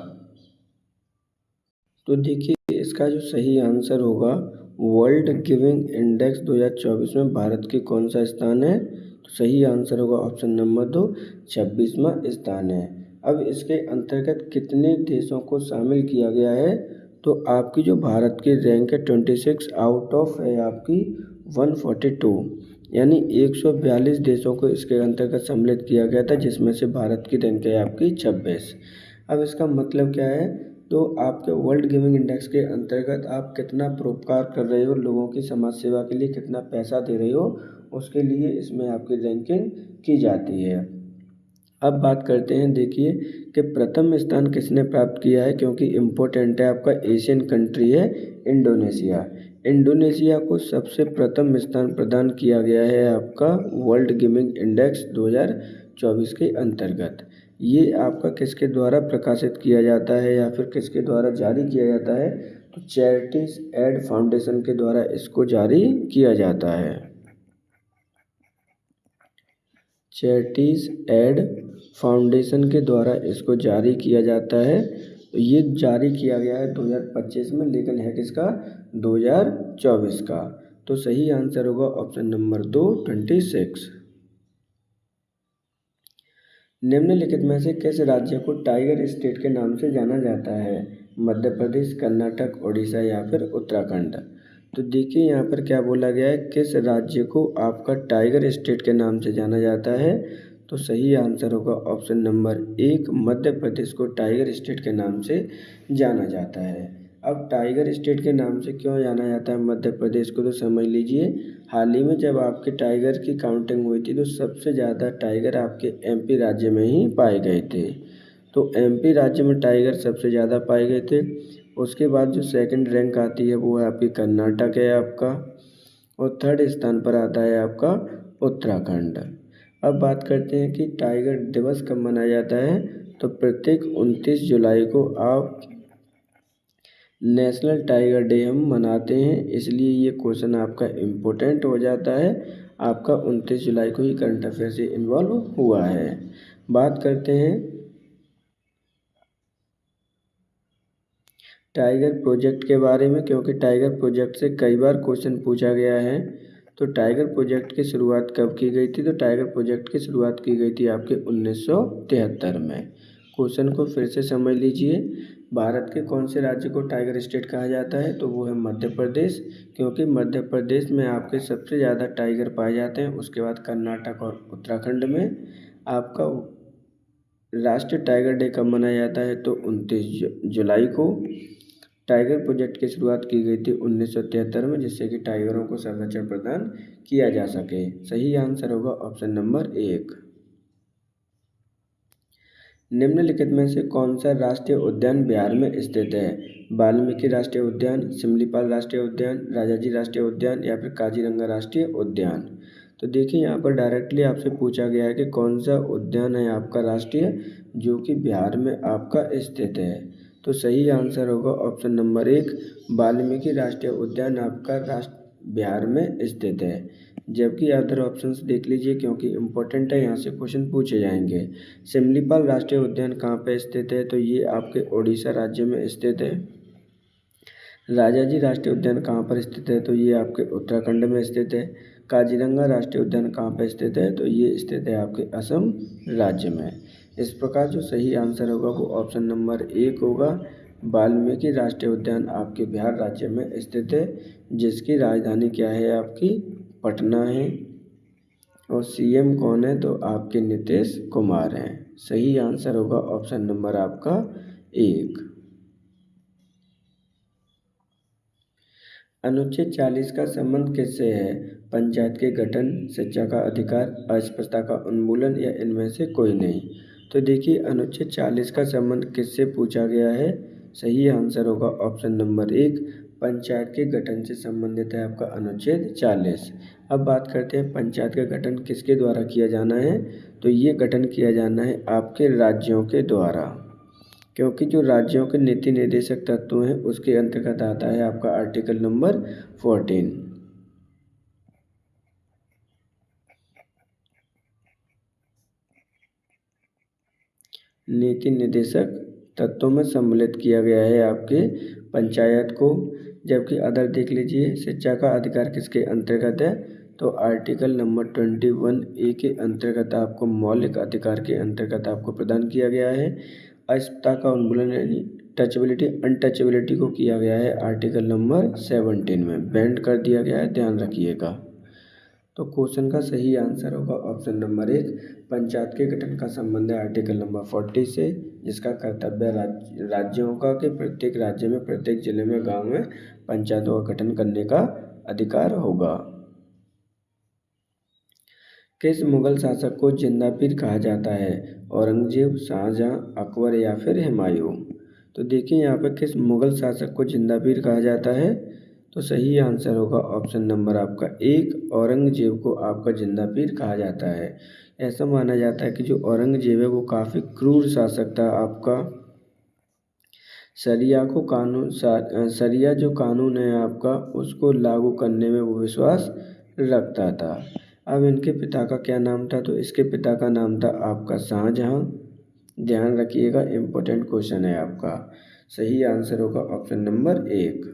तो देखिए, इसका जो सही आंसर होगा वर्ल्ड गिविंग इंडेक्स 2024 में भारत की कौन सा स्थान है? तो सही आंसर होगा ऑप्शन नंबर 2, 26वां स्थान है। अब इसके अंतर्गत कितने देशों को शामिल किया गया है? तो आपकी जो भारत की रैंक है 26 आउट ऑफ है आपकी 142, यानी 142 देशों को इसके अंतर्गत सम्मिलित किया गया था, जिसमें से भारत की रैंक है आपकी 26। अब इसका मतलब क्या है? तो आपके वर्ल्ड गिविंग इंडेक्स के अंतर्गत आप कितना परोपकार कर रहे हो, लोगों की समाज सेवा के लिए कितना पैसा दे रहे हो, उसके लिए इसमें आपकी रैंकिंग की जाती है। अब बात करते हैं, देखिए कि प्रथम स्थान किसने प्राप्त किया है, क्योंकि इम्पोर्टेंट है। आपका एशियन कंट्री है इंडोनेशिया। इंडोनेशिया को सबसे प्रथम स्थान प्रदान किया गया है आपका वर्ल्ड गिविंग इंडेक्स 2024 के अंतर्गत। ये आपका किसके द्वारा प्रकाशित किया जाता है या फिर किसके द्वारा जारी किया जाता है? तो चैरिटीज एड फाउंडेशन के द्वारा इसको जारी किया जाता है। चैरिटीज एड फाउंडेशन के द्वारा इसको जारी किया जाता है। तो ये जारी किया गया है 2025 में, लेकिन है किसका? 2024 का। तो सही आंसर होगा ऑप्शन नंबर 2, 26। निम्नलिखित में से किस राज्य को टाइगर स्टेट के नाम से जाना जाता है? मध्य प्रदेश, कर्नाटक, उड़ीसा या फिर उत्तराखंड? तो देखिए, यहाँ पर क्या बोला गया है, किस राज्य को आपका टाइगर स्टेट के नाम से जाना जाता है? तो सही आंसर होगा ऑप्शन नंबर 1, मध्य प्रदेश को टाइगर स्टेट के नाम से जाना जाता है। अब टाइगर स्टेट के नाम से क्यों जाना जाता है मध्य प्रदेश को, तो समझ लीजिए, हाल ही में जब आपके टाइगर की काउंटिंग हुई थी तो सबसे ज़्यादा टाइगर आपके एमपी राज्य में ही पाए गए थे। तो एमपी राज्य में टाइगर सबसे ज़्यादा पाए गए थे। उसके बाद जो सेकंड रैंक आती है वो है आपकी कर्नाटक है आपका, और थर्ड स्थान पर आता है आपका उत्तराखंड। अब बात करते हैं कि टाइगर दिवस कब मनाया जाता है? तो प्रत्येक 29 जुलाई को आप नेशनल टाइगर डे हम मनाते हैं, इसलिए ये क्वेश्चन आपका इम्पोर्टेंट हो जाता है। आपका 29 जुलाई को ही करंट अफेयर से इन्वॉल्व हुआ है। बात करते हैं टाइगर प्रोजेक्ट के बारे में, क्योंकि टाइगर प्रोजेक्ट से कई बार क्वेश्चन पूछा गया है। तो टाइगर प्रोजेक्ट की शुरुआत कब की गई थी? तो टाइगर प्रोजेक्ट की शुरुआत की गई थी आपके 1973 में। क्वेश्चन को फिर से समझ लीजिए, भारत के कौन से राज्य को टाइगर स्टेट कहा जाता है, तो वो है मध्य प्रदेश, क्योंकि मध्य प्रदेश में आपके सबसे ज़्यादा टाइगर पाए जाते हैं। उसके बाद कर्नाटक और उत्तराखंड में आपका राष्ट्रीय टाइगर डे कब मनाया जाता है, तो 29 जुलाई को। टाइगर प्रोजेक्ट की शुरुआत की गई थी 1973 में, जिससे कि टाइगरों को संरक्षण प्रदान किया जा सके। सही आंसर होगा ऑप्शन नंबर 1। निम्नलिखित में से कौन सा राष्ट्रीय उद्यान बिहार में स्थित है? वाल्मीकि राष्ट्रीय उद्यान, सिमलीपाल राष्ट्रीय उद्यान, राजाजी राष्ट्रीय उद्यान या फिर काजीरंगा राष्ट्रीय उद्यान। तो देखिए यहाँ पर डायरेक्टली आपसे पूछा गया है कि कौन सा उद्यान है आपका राष्ट्रीय, जो कि बिहार में आपका स्थित है। तो सही आंसर होगा ऑप्शन नंबर 1, वाल्मीकि राष्ट्रीय उद्यान आपका बिहार में स्थित है। जबकि अदर ऑप्शंस देख लीजिए, क्योंकि इम्पोर्टेंट है, यहाँ से क्वेश्चन पूछे जाएंगे। सिमलीपाल राष्ट्रीय उद्यान कहाँ पे स्थित है, तो ये आपके उड़ीसा राज्य में स्थित है। राजाजी राष्ट्रीय उद्यान कहाँ पर स्थित है, तो ये आपके उत्तराखंड में स्थित है। काजीरंगा राष्ट्रीय उद्यान कहाँ पर स्थित है, तो ये स्थित है आपके असम राज्य में। इस प्रकार जो सही आंसर होगा वो ऑप्शन नंबर 1 होगा। वाल्मीकि राष्ट्रीय उद्यान आपके बिहार राज्य में स्थित है, जिसकी राजधानी क्या है आपकी, पटना है। और सीएम कौन है, तो आपके नीतीश कुमार हैं। सही आंसर होगा ऑप्शन नंबर आपका 1। अनुच्छेद 40 का संबंध किससे है? पंचायत के गठन, शिक्षा का अधिकार, अस्पृश्यता का उन्मूलन या इनमें से कोई नहीं। तो देखिए अनुच्छेद 40 का संबंध किससे पूछा गया है? सही आंसर होगा ऑप्शन नंबर 1, पंचायत के गठन से संबंधित है आपका अनुच्छेद 40। अब बात करते हैं पंचायत का गठन किसके द्वारा किया जाना है, तो ये गठन किया जाना है आपके राज्यों के द्वारा, क्योंकि जो राज्यों के नीति निर्देशक तत्व हैं उसके अंतर्गत आता है आपका आर्टिकल नंबर 14। नीति निर्देशक तत्वों में सम्मिलित किया गया है आपके पंचायत को। जबकि अदर देख लीजिए, शिक्षा का अधिकार किसके अंतर्गत है, तो आर्टिकल नंबर 21A के अंतर्गत आपको मौलिक अधिकार के अंतर्गत आपको प्रदान किया गया है। अस्पृश्यता का उन्मूलन यानी टचेबिलिटी अनटचेबिलिटी को किया गया है आर्टिकल नंबर 17 में, बैंड कर दिया गया है, ध्यान रखिएगा। तो क्वेश्चन का सही आंसर होगा ऑप्शन नंबर 1, पंचायत के गठन का संबंध है आर्टिकल नंबर 40 से, जिसका कर्तव्य राज्यों का कि प्रत्येक राज्य में, प्रत्येक जिले में, गांव में पंचायतों का गठन करने का अधिकार होगा। किस मुगल शासक को जिंदा पीर कहा जाता है? औरंगजेब, शाहजहां, अकबर या फिर हुमायूं। तो देखिए यहाँ पर किस मुगल शासक को जिंदा पीर कहा जाता है, तो सही आंसर होगा ऑप्शन नंबर आपका 1, औरंगजेब को आपका जिंदा पीर कहा जाता है। ऐसा माना जाता है कि जो औरंगजेब है वो काफ़ी क्रूर शासक था आपका। शरिया जो कानून है आपका उसको लागू करने में वो विश्वास रखता था। अब इनके पिता का क्या नाम था, तो इसके पिता का नाम था आपका शाहजहां। ध्यान रखिएगा, इम्पोर्टेंट क्वेश्चन है आपका। सही आंसर होगा ऑप्शन नंबर 1।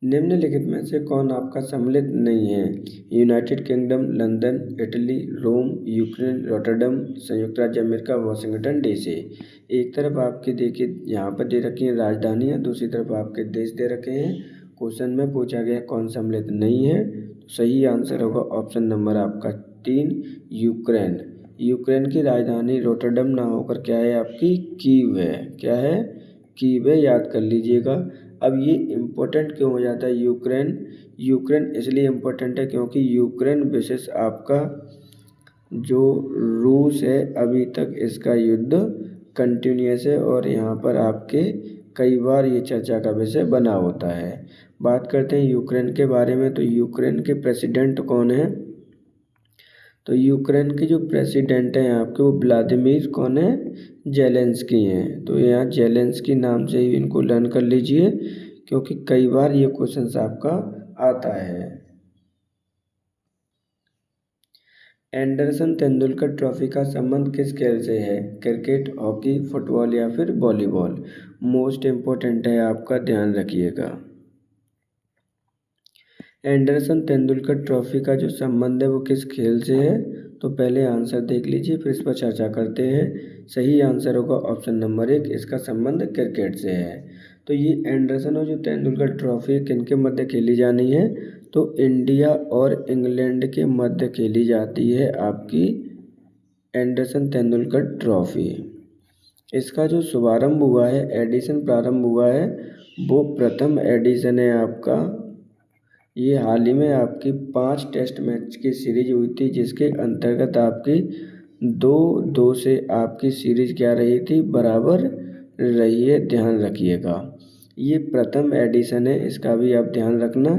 निम्नलिखित में से कौन आपका सम्मिलित नहीं है? यूनाइटेड किंगडम, लंदन, इटली, रोम, यूक्रेन, रॉटरडम, संयुक्त राज्य अमेरिका, वाशिंगटन डीसी। एक तरफ आपके देखिए यहाँ पर दे रखी है राजधानियाँ, दूसरी तरफ आपके देश दे रखे हैं। क्वेश्चन में पूछा गया कौन सम्मिलित नहीं है, तो सही आंसर होगा ऑप्शन नंबर आपका 3, यूक्रेन। यूक्रेन की राजधानी रॉटरडम ना होकर क्या है आपकी, कीव है। क्या है, कीव है, याद कर लीजिएगा। अब ये इम्पोर्टेंट क्यों हो जाता है यूक्रेन? यूक्रेन इसलिए इम्पोर्टेंट है क्योंकि यूक्रेन विशेष आपका जो रूस है अभी तक इसका युद्ध कंटिन्यूस है, और यहाँ पर आपके कई बार ये चर्चा का विषय बना होता है। बात करते हैं यूक्रेन के बारे में, तो यूक्रेन के प्रेसिडेंट कौन है, तो यूक्रेन के जो प्रेसिडेंट हैं आपके वो व्लादिमीर कौन है, जेलेंस्की हैं। तो यहाँ जेलेंस्की नाम से ही इनको लर्न कर लीजिए, क्योंकि कई बार ये क्वेश्चन आपका आता है। एंडरसन तेंदुलकर ट्रॉफी का संबंध किस खेल से है? क्रिकेट, हॉकी, फुटबॉल या फिर वॉलीबॉल। मोस्ट इम्पोर्टेंट है आपका, ध्यान रखिएगा। एंडरसन तेंदुलकर ट्रॉफी का जो संबंध है वो किस खेल से है? तो पहले आंसर देख लीजिए, फिर इस पर चर्चा करते हैं। सही आंसर होगा ऑप्शन नंबर 1, इसका संबंध क्रिकेट से है। तो ये एंडरसन और जो तेंदुलकर ट्रॉफी किनके मध्य खेली जानी है? तो इंडिया और इंग्लैंड के मध्य खेली जाती है आपकी एंडरसन तेंदुलकर ट्रॉफी। इसका जो शुभारंभ हुआ है, एडिशन प्रारंभ हुआ है, वो प्रथम एडिशन है आपका। ये हाल ही में आपकी 5 टेस्ट मैच की सीरीज हुई थी, जिसके अंतर्गत आपकी 2-2 से आपकी सीरीज क्या रही थी? बराबर रही है, ध्यान रखिएगा। ये प्रथम एडिशन है, इसका भी आप ध्यान रखना।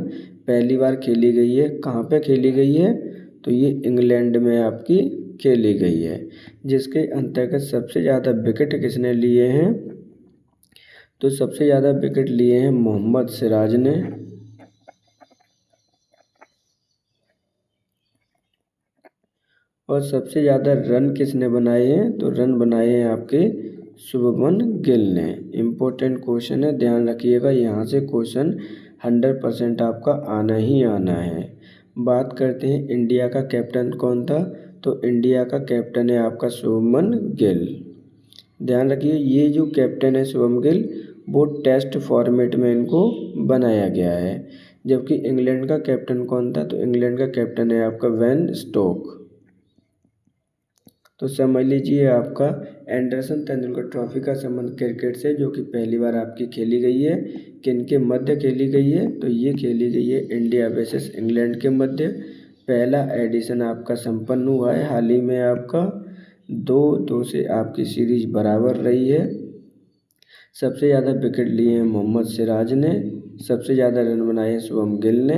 पहली बार खेली गई है, कहाँ पे खेली गई है? तो ये इंग्लैंड में आपकी खेली गई है, जिसके अंतर्गत सबसे ज़्यादा विकेट किसने लिए हैं? तो सबसे ज़्यादा विकेट लिए हैं मोहम्मद सिराज ने। और सबसे ज़्यादा रन किसने बनाए हैं? तो रन बनाए हैं आपके शुभमन गिल ने। इम्पोर्टेंट क्वेश्चन है, ध्यान रखिएगा, यहाँ से क्वेश्चन 100% आपका आना ही आना है। बात करते हैं इंडिया का कैप्टन कौन था? तो इंडिया का कैप्टन है आपका शुभमन गिल। ध्यान रखिए, ये जो कैप्टन है शुभमन गिल, वो टेस्ट फॉर्मेट में इनको बनाया गया है। जबकि इंग्लैंड का कैप्टन कौन था? तो इंग्लैंड का कैप्टन है आपका वेन स्टोक। तो समझ लीजिए, आपका एंडरसन तेंदुलकर ट्रॉफी का संबंध क्रिकेट से, जो कि पहली बार आपकी खेली गई है। किनके मध्य खेली गई है? तो ये खेली गई है इंडिया वर्सेस इंग्लैंड के मध्य। पहला एडिशन आपका संपन्न हुआ है हाल ही में, आपका 2-2 से आपकी सीरीज बराबर रही है। सबसे ज़्यादा विकेट लिए हैं मोहम्मद सिराज ने, सबसे ज़्यादा रन बनाए हैं शुभम गिल ने।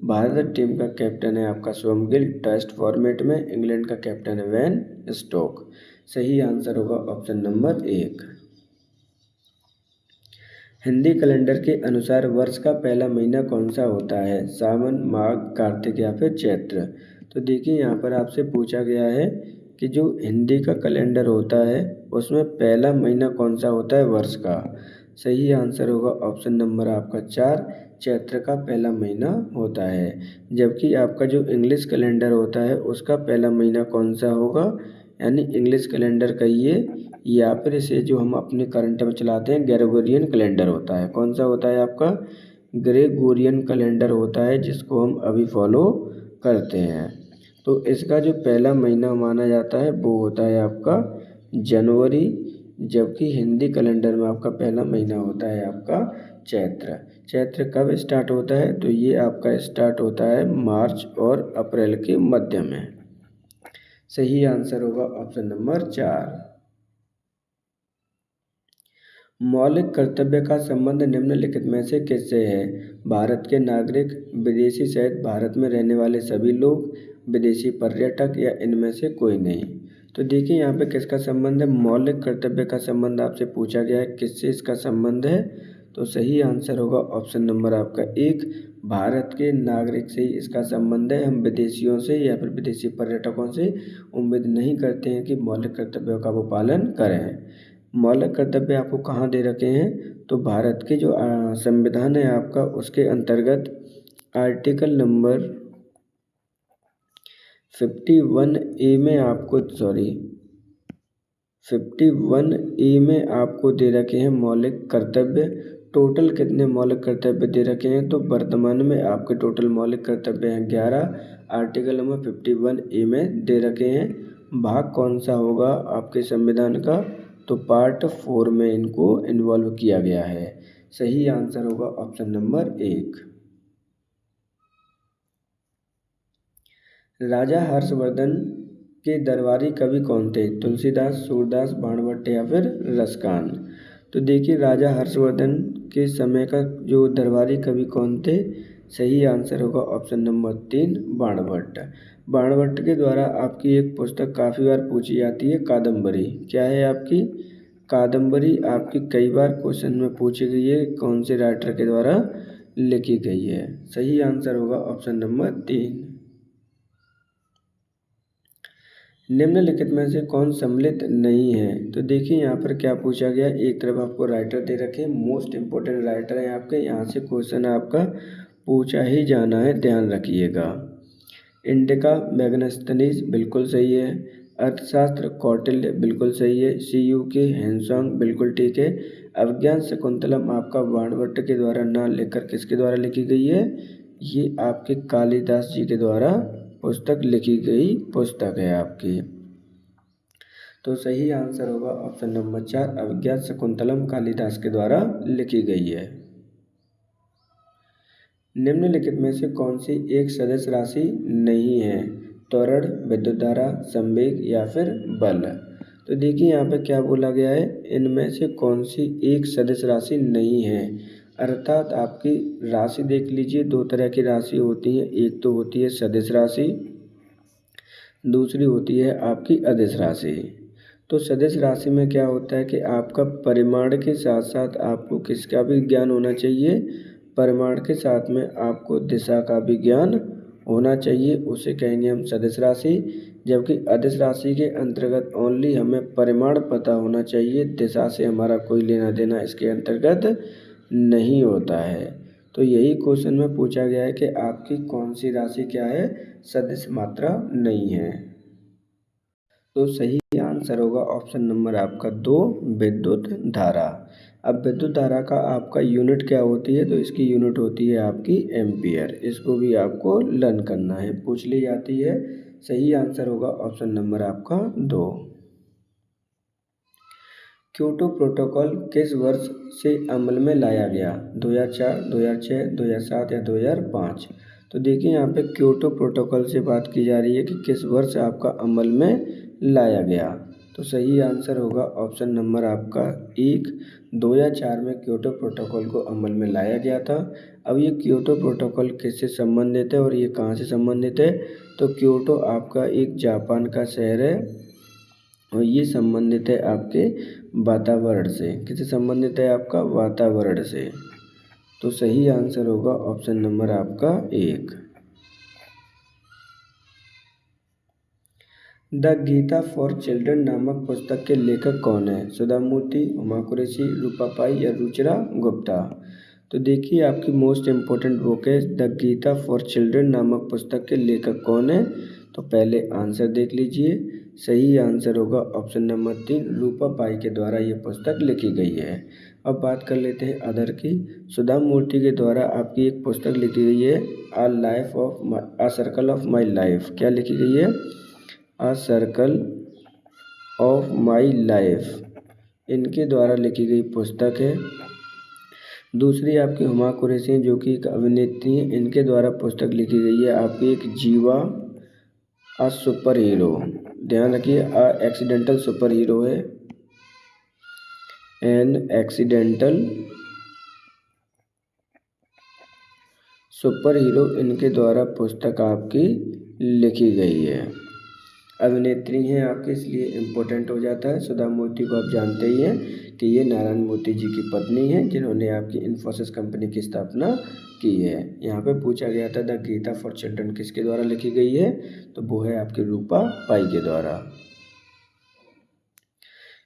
भारत टीम का कैप्टन है आपका शुभम गिल टेस्ट फॉर्मेट में, इंग्लैंड का कैप्टन है वेन स्टोक। सही आंसर होगा ऑप्शन नंबर 1। हिंदी कैलेंडर के अनुसार वर्ष का पहला महीना कौन सा होता है? सावन, माघ, कार्तिक या फिर चैत्र? तो देखिए, यहाँ पर आपसे पूछा गया है कि जो हिंदी का कैलेंडर होता है उसमें पहला महीना कौन सा होता है वर्ष का? सही आंसर होगा ऑप्शन नंबर आपका 4, चैत्र का पहला महीना होता है। जबकि आपका जो इंग्लिश कैलेंडर होता है उसका पहला महीना कौन सा होगा? यानी इंग्लिश कैलेंडर कहिए या फिर इसे जो हम अपने करंट में चलाते हैं ग्रेगोरियन कैलेंडर होता है। कौन सा होता है आपका? ग्रेगोरियन कैलेंडर होता है, जिसको हम अभी फॉलो करते हैं। तो इसका जो पहला महीना माना जाता है वो होता है आपका जनवरी। जबकि हिंदी कैलेंडर में आपका पहला महीना होता है आपका चैत्र। चैत्र कब स्टार्ट होता है? तो ये आपका स्टार्ट होता है मार्च और अप्रैल के मध्य में। सही आंसर होगा ऑप्शन नंबर 4। मौलिक कर्तव्य का संबंध निम्नलिखित में से किससे है? भारत के नागरिक, विदेशी सहित भारत में रहने वाले सभी लोग, विदेशी पर्यटक या इनमें से कोई नहीं? तो देखिए, यहाँ पे किसका संबंध है? मौलिक कर्तव्य का संबंध आपसे पूछा गया है, किससे इसका संबंध है? तो सही आंसर होगा ऑप्शन नंबर आपका 1, भारत के नागरिक से ही इसका संबंध है। हम विदेशियों से या फिर विदेशी पर्यटकों से उम्मीद नहीं करते हैं कि मौलिक कर्तव्यों का वो पालन करें। मौलिक कर्तव्य आपको कहाँ दे रखे हैं? तो भारत के जो संविधान है आपका, उसके अंतर्गत आर्टिकल नंबर 51A में आपको 51A में आपको दे रखे हैं मौलिक कर्तव्य। टोटल कितने मौलिक कर्तव्य दे रखे हैं? तो वर्तमान में आपके टोटल मौलिक कर्तव्य हैं 11, आर्टिकल नंबर 51A में दे रखे हैं। भाग कौन सा होगा आपके संविधान का? तो पार्ट 4 में इनको इन्वॉल्व किया गया है। सही आंसर होगा ऑप्शन नंबर 1। राजा हर्षवर्धन के दरबारी कवि कौन थे? तुलसीदास, सूरदास, बाणभट्ट या फिर रसकान? तो देखिए, राजा हर्षवर्धन के समय का जो दरबारी कवि कौन थे? सही आंसर होगा ऑप्शन नंबर 3, बाणभट्ट। बाणभट्ट के द्वारा आपकी एक पुस्तक काफ़ी बार पूछी जाती है, कादम्बरी। क्या है आपकी? कादम्बरी आपकी कई बार क्वेश्चन में पूछी गई है, कौन से राइटर के द्वारा लिखी गई है? सही आंसर होगा ऑप्शन नंबर 3। निम्नलिखित में से कौन सम्मिलित नहीं है? तो देखिए, यहाँ पर क्या पूछा गया, एक तरफ आपको राइटर दे रखे हैं, मोस्ट इम्पोर्टेंट राइटर हैं आपके, यहाँ से क्वेश्चन आपका पूछा ही जाना है, ध्यान रखिएगा। इंडिका मैग्नेस्थनीज बिल्कुल सही है। अर्थशास्त्र कौटिल्य बिल्कुल सही है। CU के हेनसोंग बिल्कुल ठीक है। अभिज्ञान शकुंतलम आपका बाणभट्ट के द्वारा ना लिखकर किसके द्वारा लिखी गई है? ये आपके कालिदास जी के द्वारा पुस्तक लिखी गई पुस्तक है आपकी। तो सही आंसर होगा ऑप्शन नंबर 4, अभिज्ञान शकुंतलम कालिदास के द्वारा लिखी गई है। निम्नलिखित में से कौन सी एक सदिश राशि नहीं है? त्वरण, विद्युत धारा, संवेग या फिर बल। तो देखिए यहाँ पे क्या बोला गया है, इनमें से कौन सी एक सदिश राशि नहीं है। अर्थात आपकी राशि देख लीजिए, दो तरह की राशि होती है। एक तो होती है सदिश राशि, दूसरी होती है आपकी अदिश राशि। तो सदिश राशि में क्या होता है कि आपका परिमाण के साथ साथ आपको किसका भी ज्ञान होना चाहिए? परिमाण के साथ में आपको दिशा का भी ज्ञान होना चाहिए, उसे कहेंगे हम सदिश राशि। जबकि अदिश राशि के अंतर्गत ओनली हमें परिमाण पता होना चाहिए, दिशा से हमारा कोई लेना देना इसके अंतर्गत नहीं होता है। तो यही क्वेश्चन में पूछा गया है कि आपकी कौन सी राशि क्या है? सदिश मात्रा नहीं है। तो सही आंसर होगा ऑप्शन नंबर आपका 2, विद्युत धारा। अब विद्युत धारा का आपका यूनिट क्या होती है? तो इसकी यूनिट होती है आपकी एम्पियर। इसको भी आपको लर्न करना है, पूछ ली जाती है। सही आंसर होगा ऑप्शन नंबर आपका 2। क्योटो प्रोटोकॉल किस वर्ष से अमल में लाया गया? 2004, 2006, 2007 या 2005। तो देखिए यहाँ पे क्योटो प्रोटोकॉल से बात की जा रही है कि किस वर्ष आपका अमल में लाया गया। तो सही आंसर होगा ऑप्शन नंबर आपका 1, 2004 में क्योटो प्रोटोकॉल को अमल में लाया गया था। अब ये क्योटो प्रोटोकॉल किससे संबंधित है और ये कहाँ से संबंधित है? तो क्योटो आपका एक जापान का शहर है और ये संबंधित है आपके वातावरण से। किससे संबंधित है? आपका वातावरण से। तो सही आंसर होगा ऑप्शन नंबर आपका 1। द गीता फॉर चिल्ड्रन नामक पुस्तक के लेखक कौन है? सुधा मूर्ति, हुमा कुरैशी, रूपा पाई या रुचिरा गुप्ता। तो देखिए आपकी मोस्ट इम्पोर्टेंट बुक है द गीता फॉर चिल्ड्रन नामक पुस्तक के लेखक कौन है? तो पहले आंसर देख लीजिए। सही आंसर होगा ऑप्शन नंबर 3, रूपा पाई के द्वारा ये पुस्तक लिखी गई है। अब बात कर लेते हैं अदर की। सुधा मूर्ति के द्वारा आपकी एक पुस्तक लिखी गई है a circle of my life. क्या लिखी गई है? A circle of my life, इनके द्वारा लिखी गई पुस्तक है। दूसरी आपकी हुमा कुरैशी जो कि एक अभिनेत्री हैं, इनके द्वारा पुस्तक लिखी गई है आपकी एक जीवा अ सुपर हीरो। ध्यान रखिए, अ एक्सीडेंटल सुपर हीरो है, एन एक्सीडेंटल सुपर हीरो, इनके द्वारा पुस्तक आपकी लिखी गई है। अभिनेत्री हैं आपके, इसलिए इम्पोर्टेंट हो जाता है। सुधा मूर्ति को आप जानते ही हैं कि ये नारायण मूर्ति जी की पत्नी है, जिन्होंने आपकी इन्फोसिस कंपनी की स्थापना की है। यहाँ पे पूछा गया था द गीता फॉर चिल्ड्रन किसके द्वारा लिखी गई है? तो वो है आपकी रूपा पाई के द्वारा।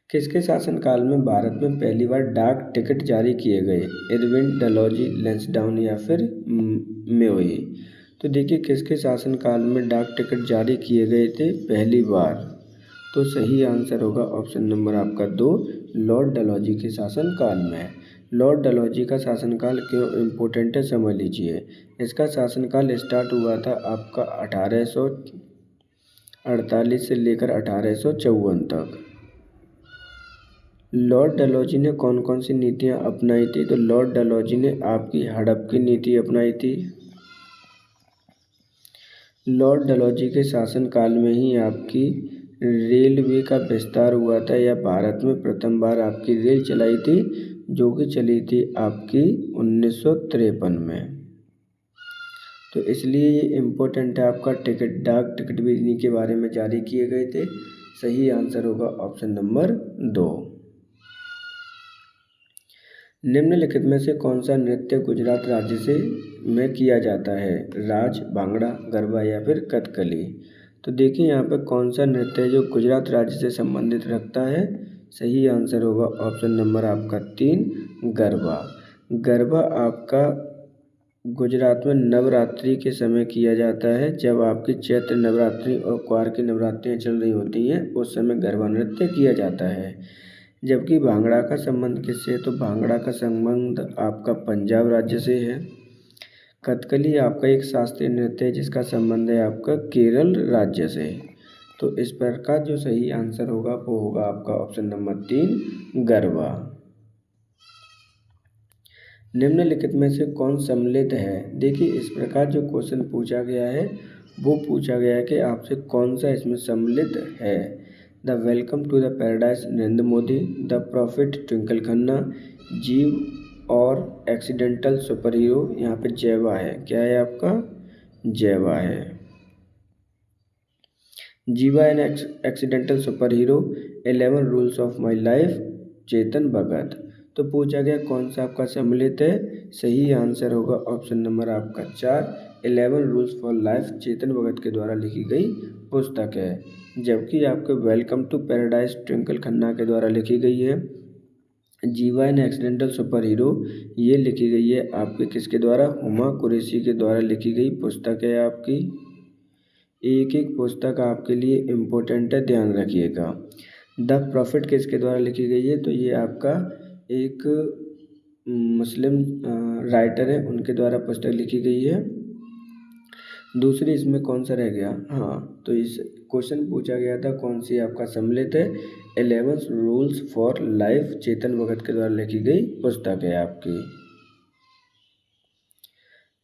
किसके शासनकाल में भारत में पहली बार डाक टिकट जारी किए गए? एडविन, डलहौजी, लैंसडाउन या फिर मेओई। तो देखिए किसके शासनकाल में डाक टिकट जारी किए गए थे पहली बार? तो सही आंसर होगा ऑप्शन नंबर आपका 2, लॉर्ड डलहौजी के शासनकाल में। लॉर्ड डलहौजी का शासनकाल क्यों इम्पोर्टेंट है समझ लीजिए। इसका शासनकाल स्टार्ट हुआ था आपका 1848 से लेकर 1854 तक। लॉर्ड डलहौजी ने कौन कौन सी नीतियाँ अपनाई थी? तो लॉर्ड डलहौजी ने आपकी हड़प की नीति अपनाई थी। लॉर्ड डलहौजी के शासनकाल में ही आपकी रेलवे का विस्तार हुआ था, या भारत में प्रथम बार आपकी रेल चलाई थी, जो कि चली थी आपकी 1953 में। तो इसलिए ये इम्पोर्टेंट है आपका टिकट, डाक टिकट भी इन्हीं के बारे में जारी किए गए थे। सही आंसर होगा ऑप्शन नंबर 2। निम्नलिखित में से कौन सा नृत्य गुजरात राज्य से में किया जाता है? राज, भांगड़ा, गरबा या फिर कथकली। तो देखिए यहाँ पे कौन सा नृत्य है जो गुजरात राज्य से संबंधित रखता है? सही आंसर होगा ऑप्शन नंबर आपका 3, गरबा। गरबा आपका गुजरात में नवरात्रि के समय किया जाता है। जब आपकी चैत्र नवरात्रि और क्वार की नवरात्रियाँ चल रही होती हैं उस समय गरबा नृत्य किया जाता है। जबकि भांगड़ा का संबंध किससे है, तो भांगड़ा का संबंध आपका पंजाब राज्य से है। कथकली आपका एक शास्त्रीय नृत्य है जिसका संबंध है आपका केरल राज्य से। तो इस प्रकार जो सही आंसर होगा वो होगा आपका ऑप्शन नंबर 3 गरबा। निम्नलिखित में से कौन सम्मिलित है। देखिए इस प्रकार जो क्वेश्चन पूछा गया है वो पूछा गया है कि आपसे कौन सा इसमें सम्मिलित है। The welcome to the paradise Narendra Modi, the profit Twinkle Khanna, जीव और एक्सीडेंटल सुपर हीरो। यहाँ पे जैवा है, क्या है आपका जैवा है। जीवा an accidental super hero, 11 rules of my life, Chetan Bhagat. तो पूछा गया कौन सा आपका सम्मिलित है। सही आंसर होगा ऑप्शन नंबर आपका 4, 11 rules for life, Chetan Bhagat के द्वारा लिखी गई पुस्तक है। जबकि आपके welcome to paradise Twinkle Khanna के द्वारा लिखी गई है। जीवा एन एक्सीडेंटल सुपर हीरो ये लिखी गई है आपके किसके द्वारा, हुमा कुरैशी के द्वारा लिखी गई पुस्तक है आपकी। एक एक पुस्तक आपके लिए इम्पोर्टेंट है, ध्यान रखिएगा। द प्रॉफिट किसके द्वारा लिखी गई है, तो ये आपका एक मुस्लिम राइटर है उनके द्वारा पुस्तक लिखी गई है। दूसरी इसमें कौन सा रह गया, हाँ तो इस क्वेश्चन पूछा गया था कौन सी आपका सम्मिलित है। 11 rules for life, Chetan Bhagat के द्वारा लिखी गई पुस्तक है आपकी।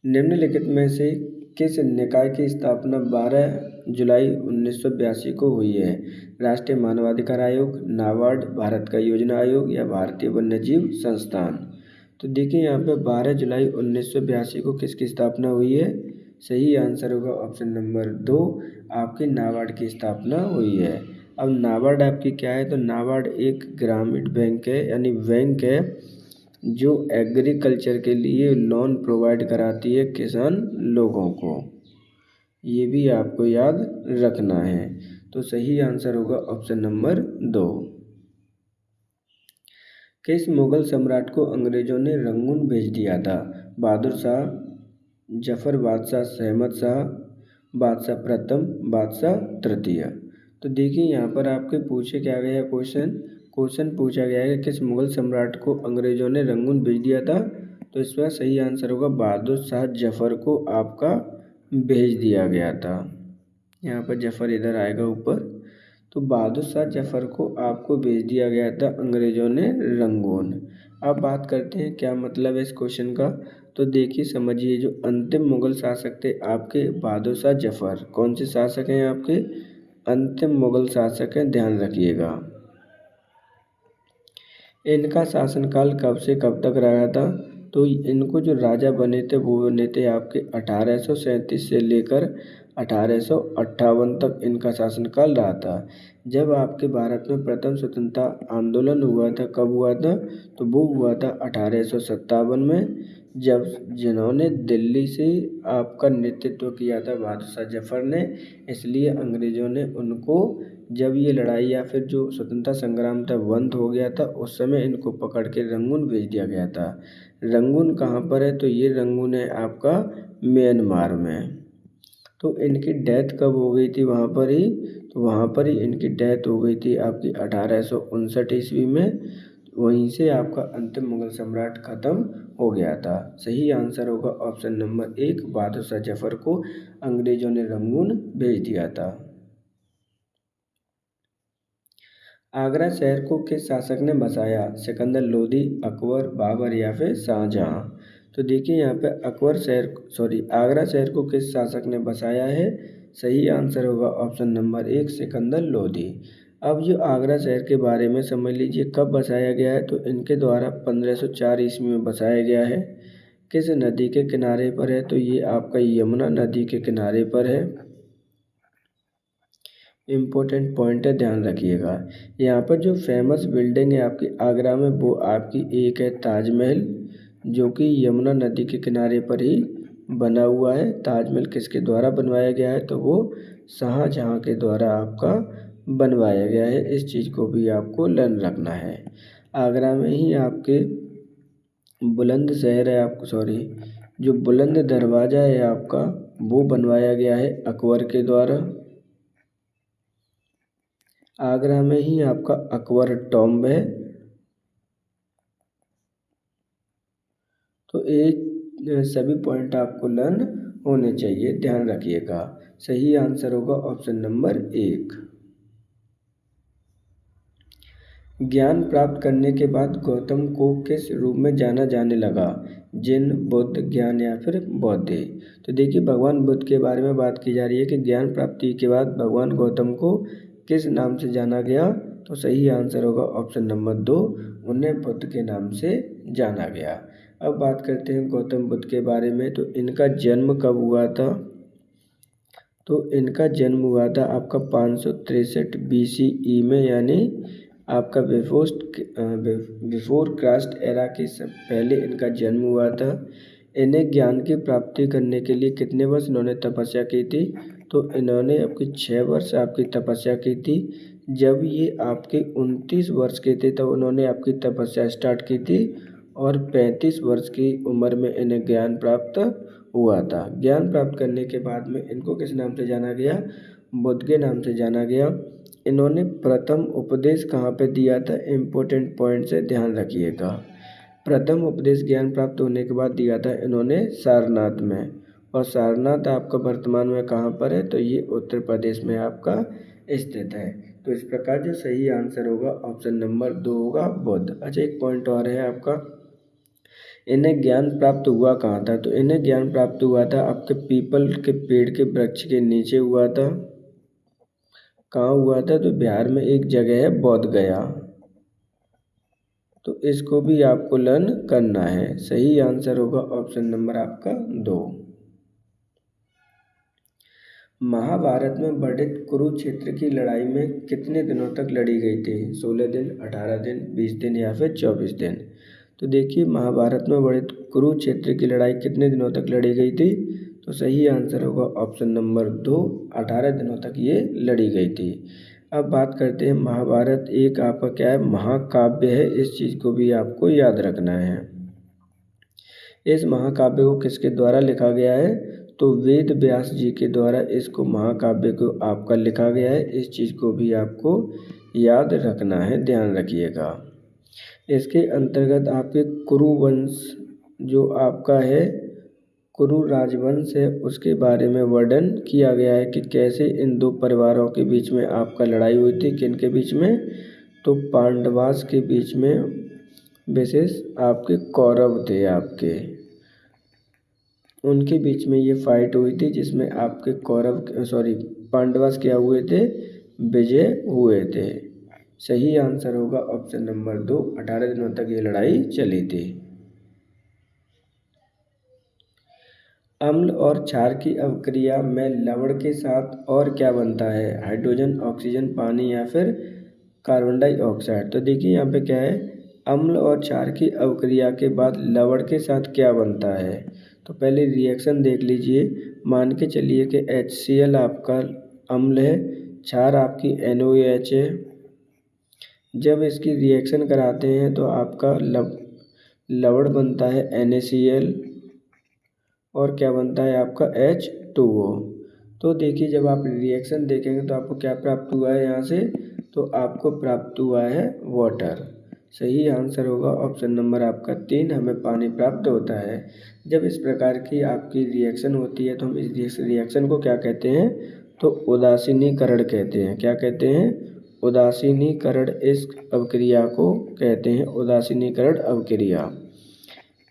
निम्नलिखित में से किस निकाय की स्थापना 12 जुलाई 1982 को हुई है। राष्ट्रीय मानवाधिकार आयोग, नाबार्ड, भारत का योजना आयोग या भारतीय वन्यजीव संस्थान। तो देखिए यहाँ पे 12 जुलाई 1982 को किसकी स्थापना हुई है। सही आंसर होगा ऑप्शन नंबर 2, आपकी नाबार्ड की स्थापना हुई है। अब नाबार्ड आपकी क्या है, तो नाबार्ड एक ग्रामीण बैंक है, यानी बैंक है जो एग्रीकल्चर के लिए लोन प्रोवाइड कराती है किसान लोगों को। ये भी आपको याद रखना है। तो सही आंसर होगा ऑप्शन नंबर 2। किस मुगल सम्राट को अंग्रेजों ने रंगून भेज दिया था। बहादुर शाह, जफर बादशाह, सहमद शाह, बादशाह प्रथम, बादशाह तृतीय। तो देखिए यहाँ पर आपके पूछे क्या गया क्वेश्चन पूछा गया है कि किस मुगल सम्राट को अंग्रेजों ने रंगून भेज दिया था। तो इसका सही आंसर होगा बहादुर शाह जफर को आपका भेज दिया गया था। यहाँ पर जफर इधर आएगा ऊपर। तो बहादुर शाह जफर को आपको भेज दिया गया था अंग्रेजों ने रंगून। अब बात करते हैं क्या मतलब है इस क्वेश्चन का। तो देखिए समझिए, जो अंतिम मुगल शासक थे आपके बहादुर शाह जफर, कौन से शासक हैं आपके, अंतिम मुगल शासक हैं, ध्यान रखिएगा। इनका शासनकाल कब से कब तक रहा था। तो इनको जो राजा बने थे वो बने थे आपके 1837 से लेकर 1858 तक इनका शासनकाल रहा था। जब आपके भारत में प्रथम स्वतंत्रता आंदोलन हुआ था, कब हुआ था, तो वो हुआ था 1857 में, जब जिन्होंने दिल्ली से आपका नेतृत्व किया था बहादुर शाह जफर ने। इसलिए अंग्रेज़ों ने उनको, जब ये लड़ाई या फिर जो स्वतंत्रता संग्राम था बंद हो गया था, उस समय इनको पकड़ के रंगून भेज दिया गया था। रंगून कहाँ पर है, तो ये रंगून है आपका म्यांमार में। तो इनकी डेथ कब हो गई थी वहाँ पर ही, तो वहाँ पर ही इनकी डेथ हो गई थी आपकी 1859 ईस्वी में। वहीं से आपका अंतिम मुगल सम्राट खत्म हो गया था। सही आंसर होगा ऑप्शन नंबर 1, बहादुर शाह जफर को अंग्रेजों ने रंगून भेज दिया था। आगरा शहर को किस शासक ने बसाया। सिकंदर लोदी, अकबर, बाबर या फिर शाहजहां। तो देखिए यहाँ पे आगरा शहर को किस शासक ने बसाया है। सही आंसर होगा ऑप्शन नंबर 1, सिकंदर लोदी। अब जो आगरा शहर के बारे में समझ लीजिए कब बसाया गया है, तो इनके द्वारा 1504 ईस्वी में बसाया गया है। किस नदी के किनारे पर है, तो ये आपका यमुना नदी के किनारे पर है। इम्पोर्टेंट पॉइंट है, ध्यान रखिएगा। यहाँ पर जो फेमस बिल्डिंग है आपकी आगरा में, वो आपकी एक है ताजमहल, जो कि यमुना नदी के किनारे पर ही बना हुआ है। ताजमहल किसके द्वारा बनवाया गया है, तो वो शाहजहां के द्वारा आपका बनवाया गया है। इस चीज़ को भी आपको लर्न रखना है। आगरा में ही आपके बुलंदशहर है, जो बुलंद दरवाज़ा है आपका वो बनवाया गया है अकबर के द्वारा। आगरा में ही आपका अकबर टॉम्ब है। तो ये सभी पॉइंट आपको लर्न होने चाहिए, ध्यान रखिएगा। सही आंसर होगा ऑप्शन नंबर 1। ज्ञान प्राप्त करने के बाद गौतम को किस रूप में जाना जाने लगा? जिन, बुद्ध, ज्ञान या फिर बौद्धे? तो देखिए भगवान बुद्ध के बारे में बात की जा रही है कि ज्ञान प्राप्ति के बाद भगवान गौतम को किस नाम से जाना गया? तो सही आंसर होगा ऑप्शन नंबर 2, उन्हें बुद्ध के नाम से जाना गया। अब बात करते हैं गौतम बुद्ध के बारे में। तो इनका जन्म कब हुआ था? तो इनका जन्म हुआ था आपका 563 BCE में, यानी आपका बिफोर क्राइस्ट एरा के पहले इनका जन्म हुआ था। इन्हें ज्ञान की प्राप्ति करने के लिए कितने वर्ष इन्होंने तपस्या की थी? तो इन्होंने आपकी 6 वर्ष आपकी तपस्या की थी। जब ये आपके 29 वर्ष के थे तो उन्होंने आपकी तपस्या स्टार्ट की थी और 35 वर्ष की उम्र में इन्हें ज्ञान प्राप्त हुआ था। ज्ञान प्राप्त करने के बाद में इनको किस नाम से जाना गया? बुद्ध के नाम से जाना गया। इन्होंने प्रथम उपदेश कहाँ पे दिया था? इम्पोर्टेंट पॉइंट से ध्यान रखिएगा। प्रथम उपदेश ज्ञान प्राप्त होने के बाद दिया था इन्होंने सारनाथ में। और सारनाथ आपका वर्तमान में कहाँ पर है? तो ये उत्तर प्रदेश में आपका स्थित है। तो इस प्रकार जो सही आंसर होगा ऑप्शन नंबर 2 होगा बुद्ध। अच्छा, एक पॉइंट और है आपका, इन्हें ज्ञान प्राप्त हुआ कहाँ था? तो इन्हें ज्ञान प्राप्त हुआ था आपके पीपल के पेड़ के वृक्ष के नीचे हुआ था। कहाँ हुआ था? तो बिहार में एक जगह है बोध गया। तो इसको भी आपको लर्न करना है। सही आंसर होगा ऑप्शन नंबर आपका 2। महाभारत में वर्णित कुरुक्षेत्र की लड़ाई में कितने दिनों तक लड़ी गई थी? 16 दिन, 18 दिन, 20 दिन या फिर 24 दिन? तो देखिए महाभारत में वर्णित कुरुक्षेत्र की लड़ाई कितने दिनों तक लड़ी गई थी? तो सही आंसर होगा ऑप्शन नंबर 2, 18 दिनों तक ये लड़ी गई थी। अब बात करते हैं, महाभारत एक आपका क्या है? महाकाव्य है। इस चीज़ को भी आपको याद रखना है। इस महाकाव्य को किसके द्वारा लिखा गया है? तो वेद व्यास जी के द्वारा इसको महाकाव्य को आपका लिखा गया है। इस चीज़ को भी आपको याद रखना है, ध्यान रखिएगा। इसके अंतर्गत आपके कुरु वंश जो आपका है, कुरु राजवंश है, उसके बारे में वर्णन किया गया है कि कैसे इन दो परिवारों के बीच में आपका लड़ाई हुई थी। किन के बीच में? तो पांडवास के बीच में, विशेष आपके कौरव थे आपके, उनके बीच में ये फाइट हुई थी जिसमें आपके पांडवास क्या हुए थे? विजय हुए थे। सही आंसर होगा ऑप्शन नंबर 2, 18 दिनों तक ये लड़ाई चली थी। अम्ल और क्षार की अवक्रिया में लवण के साथ और क्या बनता है? हाइड्रोजन, ऑक्सीजन, पानी या फिर कार्बन डाइऑक्साइड? तो देखिए यहाँ पे क्या है, अम्ल और क्षार की अवक्रिया के बाद लवण के साथ क्या बनता है? तो पहले रिएक्शन देख लीजिए। मान के चलिए कि HCl आपका अम्ल है, क्षार आपकी NOH है। जब इसकी रिएक्शन कराते हैं तो आपका लवण बनता है NaCl और क्या बनता है आपका H2O। तो देखिए जब आप रिएक्शन देखेंगे तो आपको क्या प्राप्त हुआ है यहाँ से? तो आपको प्राप्त हुआ है वाटर। सही आंसर होगा ऑप्शन नंबर आपका 3, हमें पानी प्राप्त होता है। जब इस प्रकार की आपकी रिएक्शन होती है तो हम इस रिएक्शन को क्या कहते हैं? तो उदासीनीकरण कहते हैं। क्या कहते हैं? उदासीनीकरण। इस अवक्रिया को कहते हैं उदासीनीकरण अवक्रिया।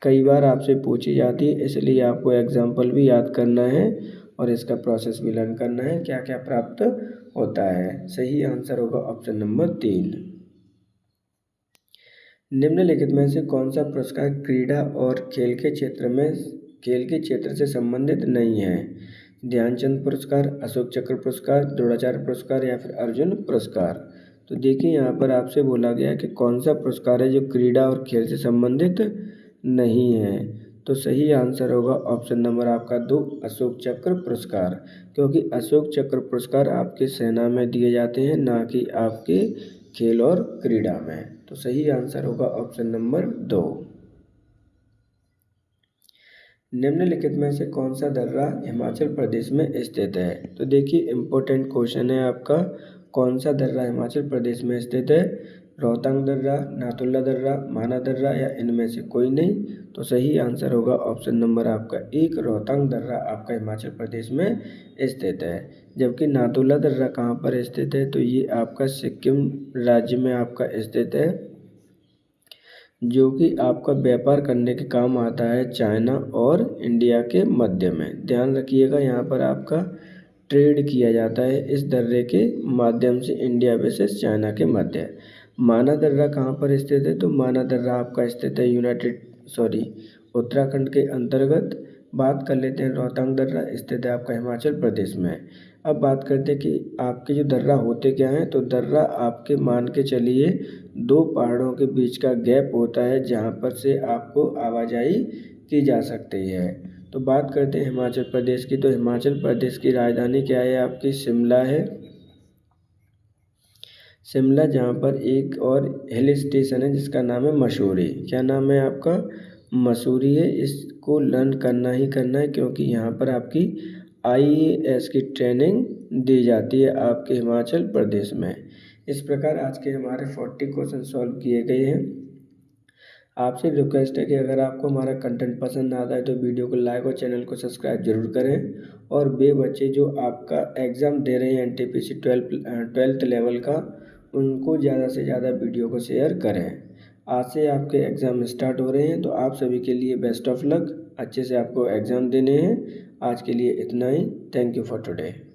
कई बार आपसे पूछी जाती है, इसलिए आपको एग्जाम्पल भी याद करना है और इसका प्रोसेस भी लर्न करना है, क्या क्या प्राप्त होता है। सही आंसर होगा ऑप्शन नंबर 3। निम्नलिखित में से कौन सा पुरस्कार क्रीड़ा और खेल के क्षेत्र से संबंधित नहीं है? ध्यानचंद पुरस्कार, अशोक चक्र पुरस्कार, द्रोणाचार्य पुरस्कार या फिर अर्जुन पुरस्कार? तो देखिए यहाँ पर आपसे बोला गया कि कौन सा पुरस्कार है जो क्रीड़ा और खेल से संबंधित नहीं है। तो सही आंसर होगा ऑप्शन नंबर आपका 2, अशोक चक्र पुरस्कार। क्योंकि अशोक चक्र पुरस्कार आपके सेना में दिए जाते हैं, ना कि आपके खेल और क्रीड़ा में। तो सही आंसर होगा ऑप्शन नंबर 2। निम्नलिखित में से कौन सा दर्रा हिमाचल प्रदेश में स्थित है? तो देखिए इम्पोर्टेंट क्वेश्चन है आपका, कौन सा दर्रा हिमाचल प्रदेश में स्थित है? रोहतांग दर्रा, नाथुला दर्रा, माना दर्रा या इनमें से कोई नहीं? तो सही आंसर होगा ऑप्शन नंबर आपका 1, रोहतांग दर्रा आपका हिमाचल प्रदेश में स्थित है। जबकि नाथुला दर्रा कहाँ पर स्थित है? तो ये आपका सिक्किम राज्य में आपका स्थित है, जो कि आपका व्यापार करने के काम आता है चाइना और इंडिया के मध्य में। ध्यान रखिएगा, यहाँ पर आपका ट्रेड किया जाता है इस दर्रे के माध्यम से, इंडिया वर्सेस चाइना के मध्य। माना दर्रा कहाँ पर स्थित है? तो माना दर्रा आपका स्थित है उत्तराखंड के अंतर्गत। बात कर लेते हैं रोहतांग दर्रा स्थित है आपका हिमाचल प्रदेश में। अब बात करते हैं कि आपके जो दर्रा होते क्या हैं। तो दर्रा आपके मान के चलिए 2 पहाड़ों के बीच का गैप होता है, जहाँ पर से आपको आवाजाही की जा सकती है। तो बात करते हैं हिमाचल प्रदेश की। तो हिमाचल प्रदेश की राजधानी क्या है आपकी? शिमला है। शिमला, जहाँ पर एक और हिल स्टेशन है जिसका नाम है मसूरी। क्या नाम है आपका? मसूरी है। इसको लर्न करना ही करना है, क्योंकि यहाँ पर आपकी IAS की ट्रेनिंग दी जाती है आपके हिमाचल प्रदेश में। इस प्रकार आज के हमारे 40 क्वेश्चन सॉल्व किए गए हैं। आपसे रिक्वेस्ट है कि अगर आपको हमारा कंटेंट पसंद आता है तो वीडियो को लाइक और चैनल को सब्सक्राइब जरूर करें। और वे बच्चे जो आपका एग्ज़ाम दे रहे हैं NTPC 12th लेवल का, उनको ज़्यादा से ज़्यादा वीडियो को शेयर करें। आज से आपके एग्ज़ाम स्टार्ट हो रहे हैं, तो आप सभी के लिए बेस्ट ऑफ लक। अच्छे से आपको एग्ज़ाम देने हैं। आज के लिए इतना ही। Thank you for today.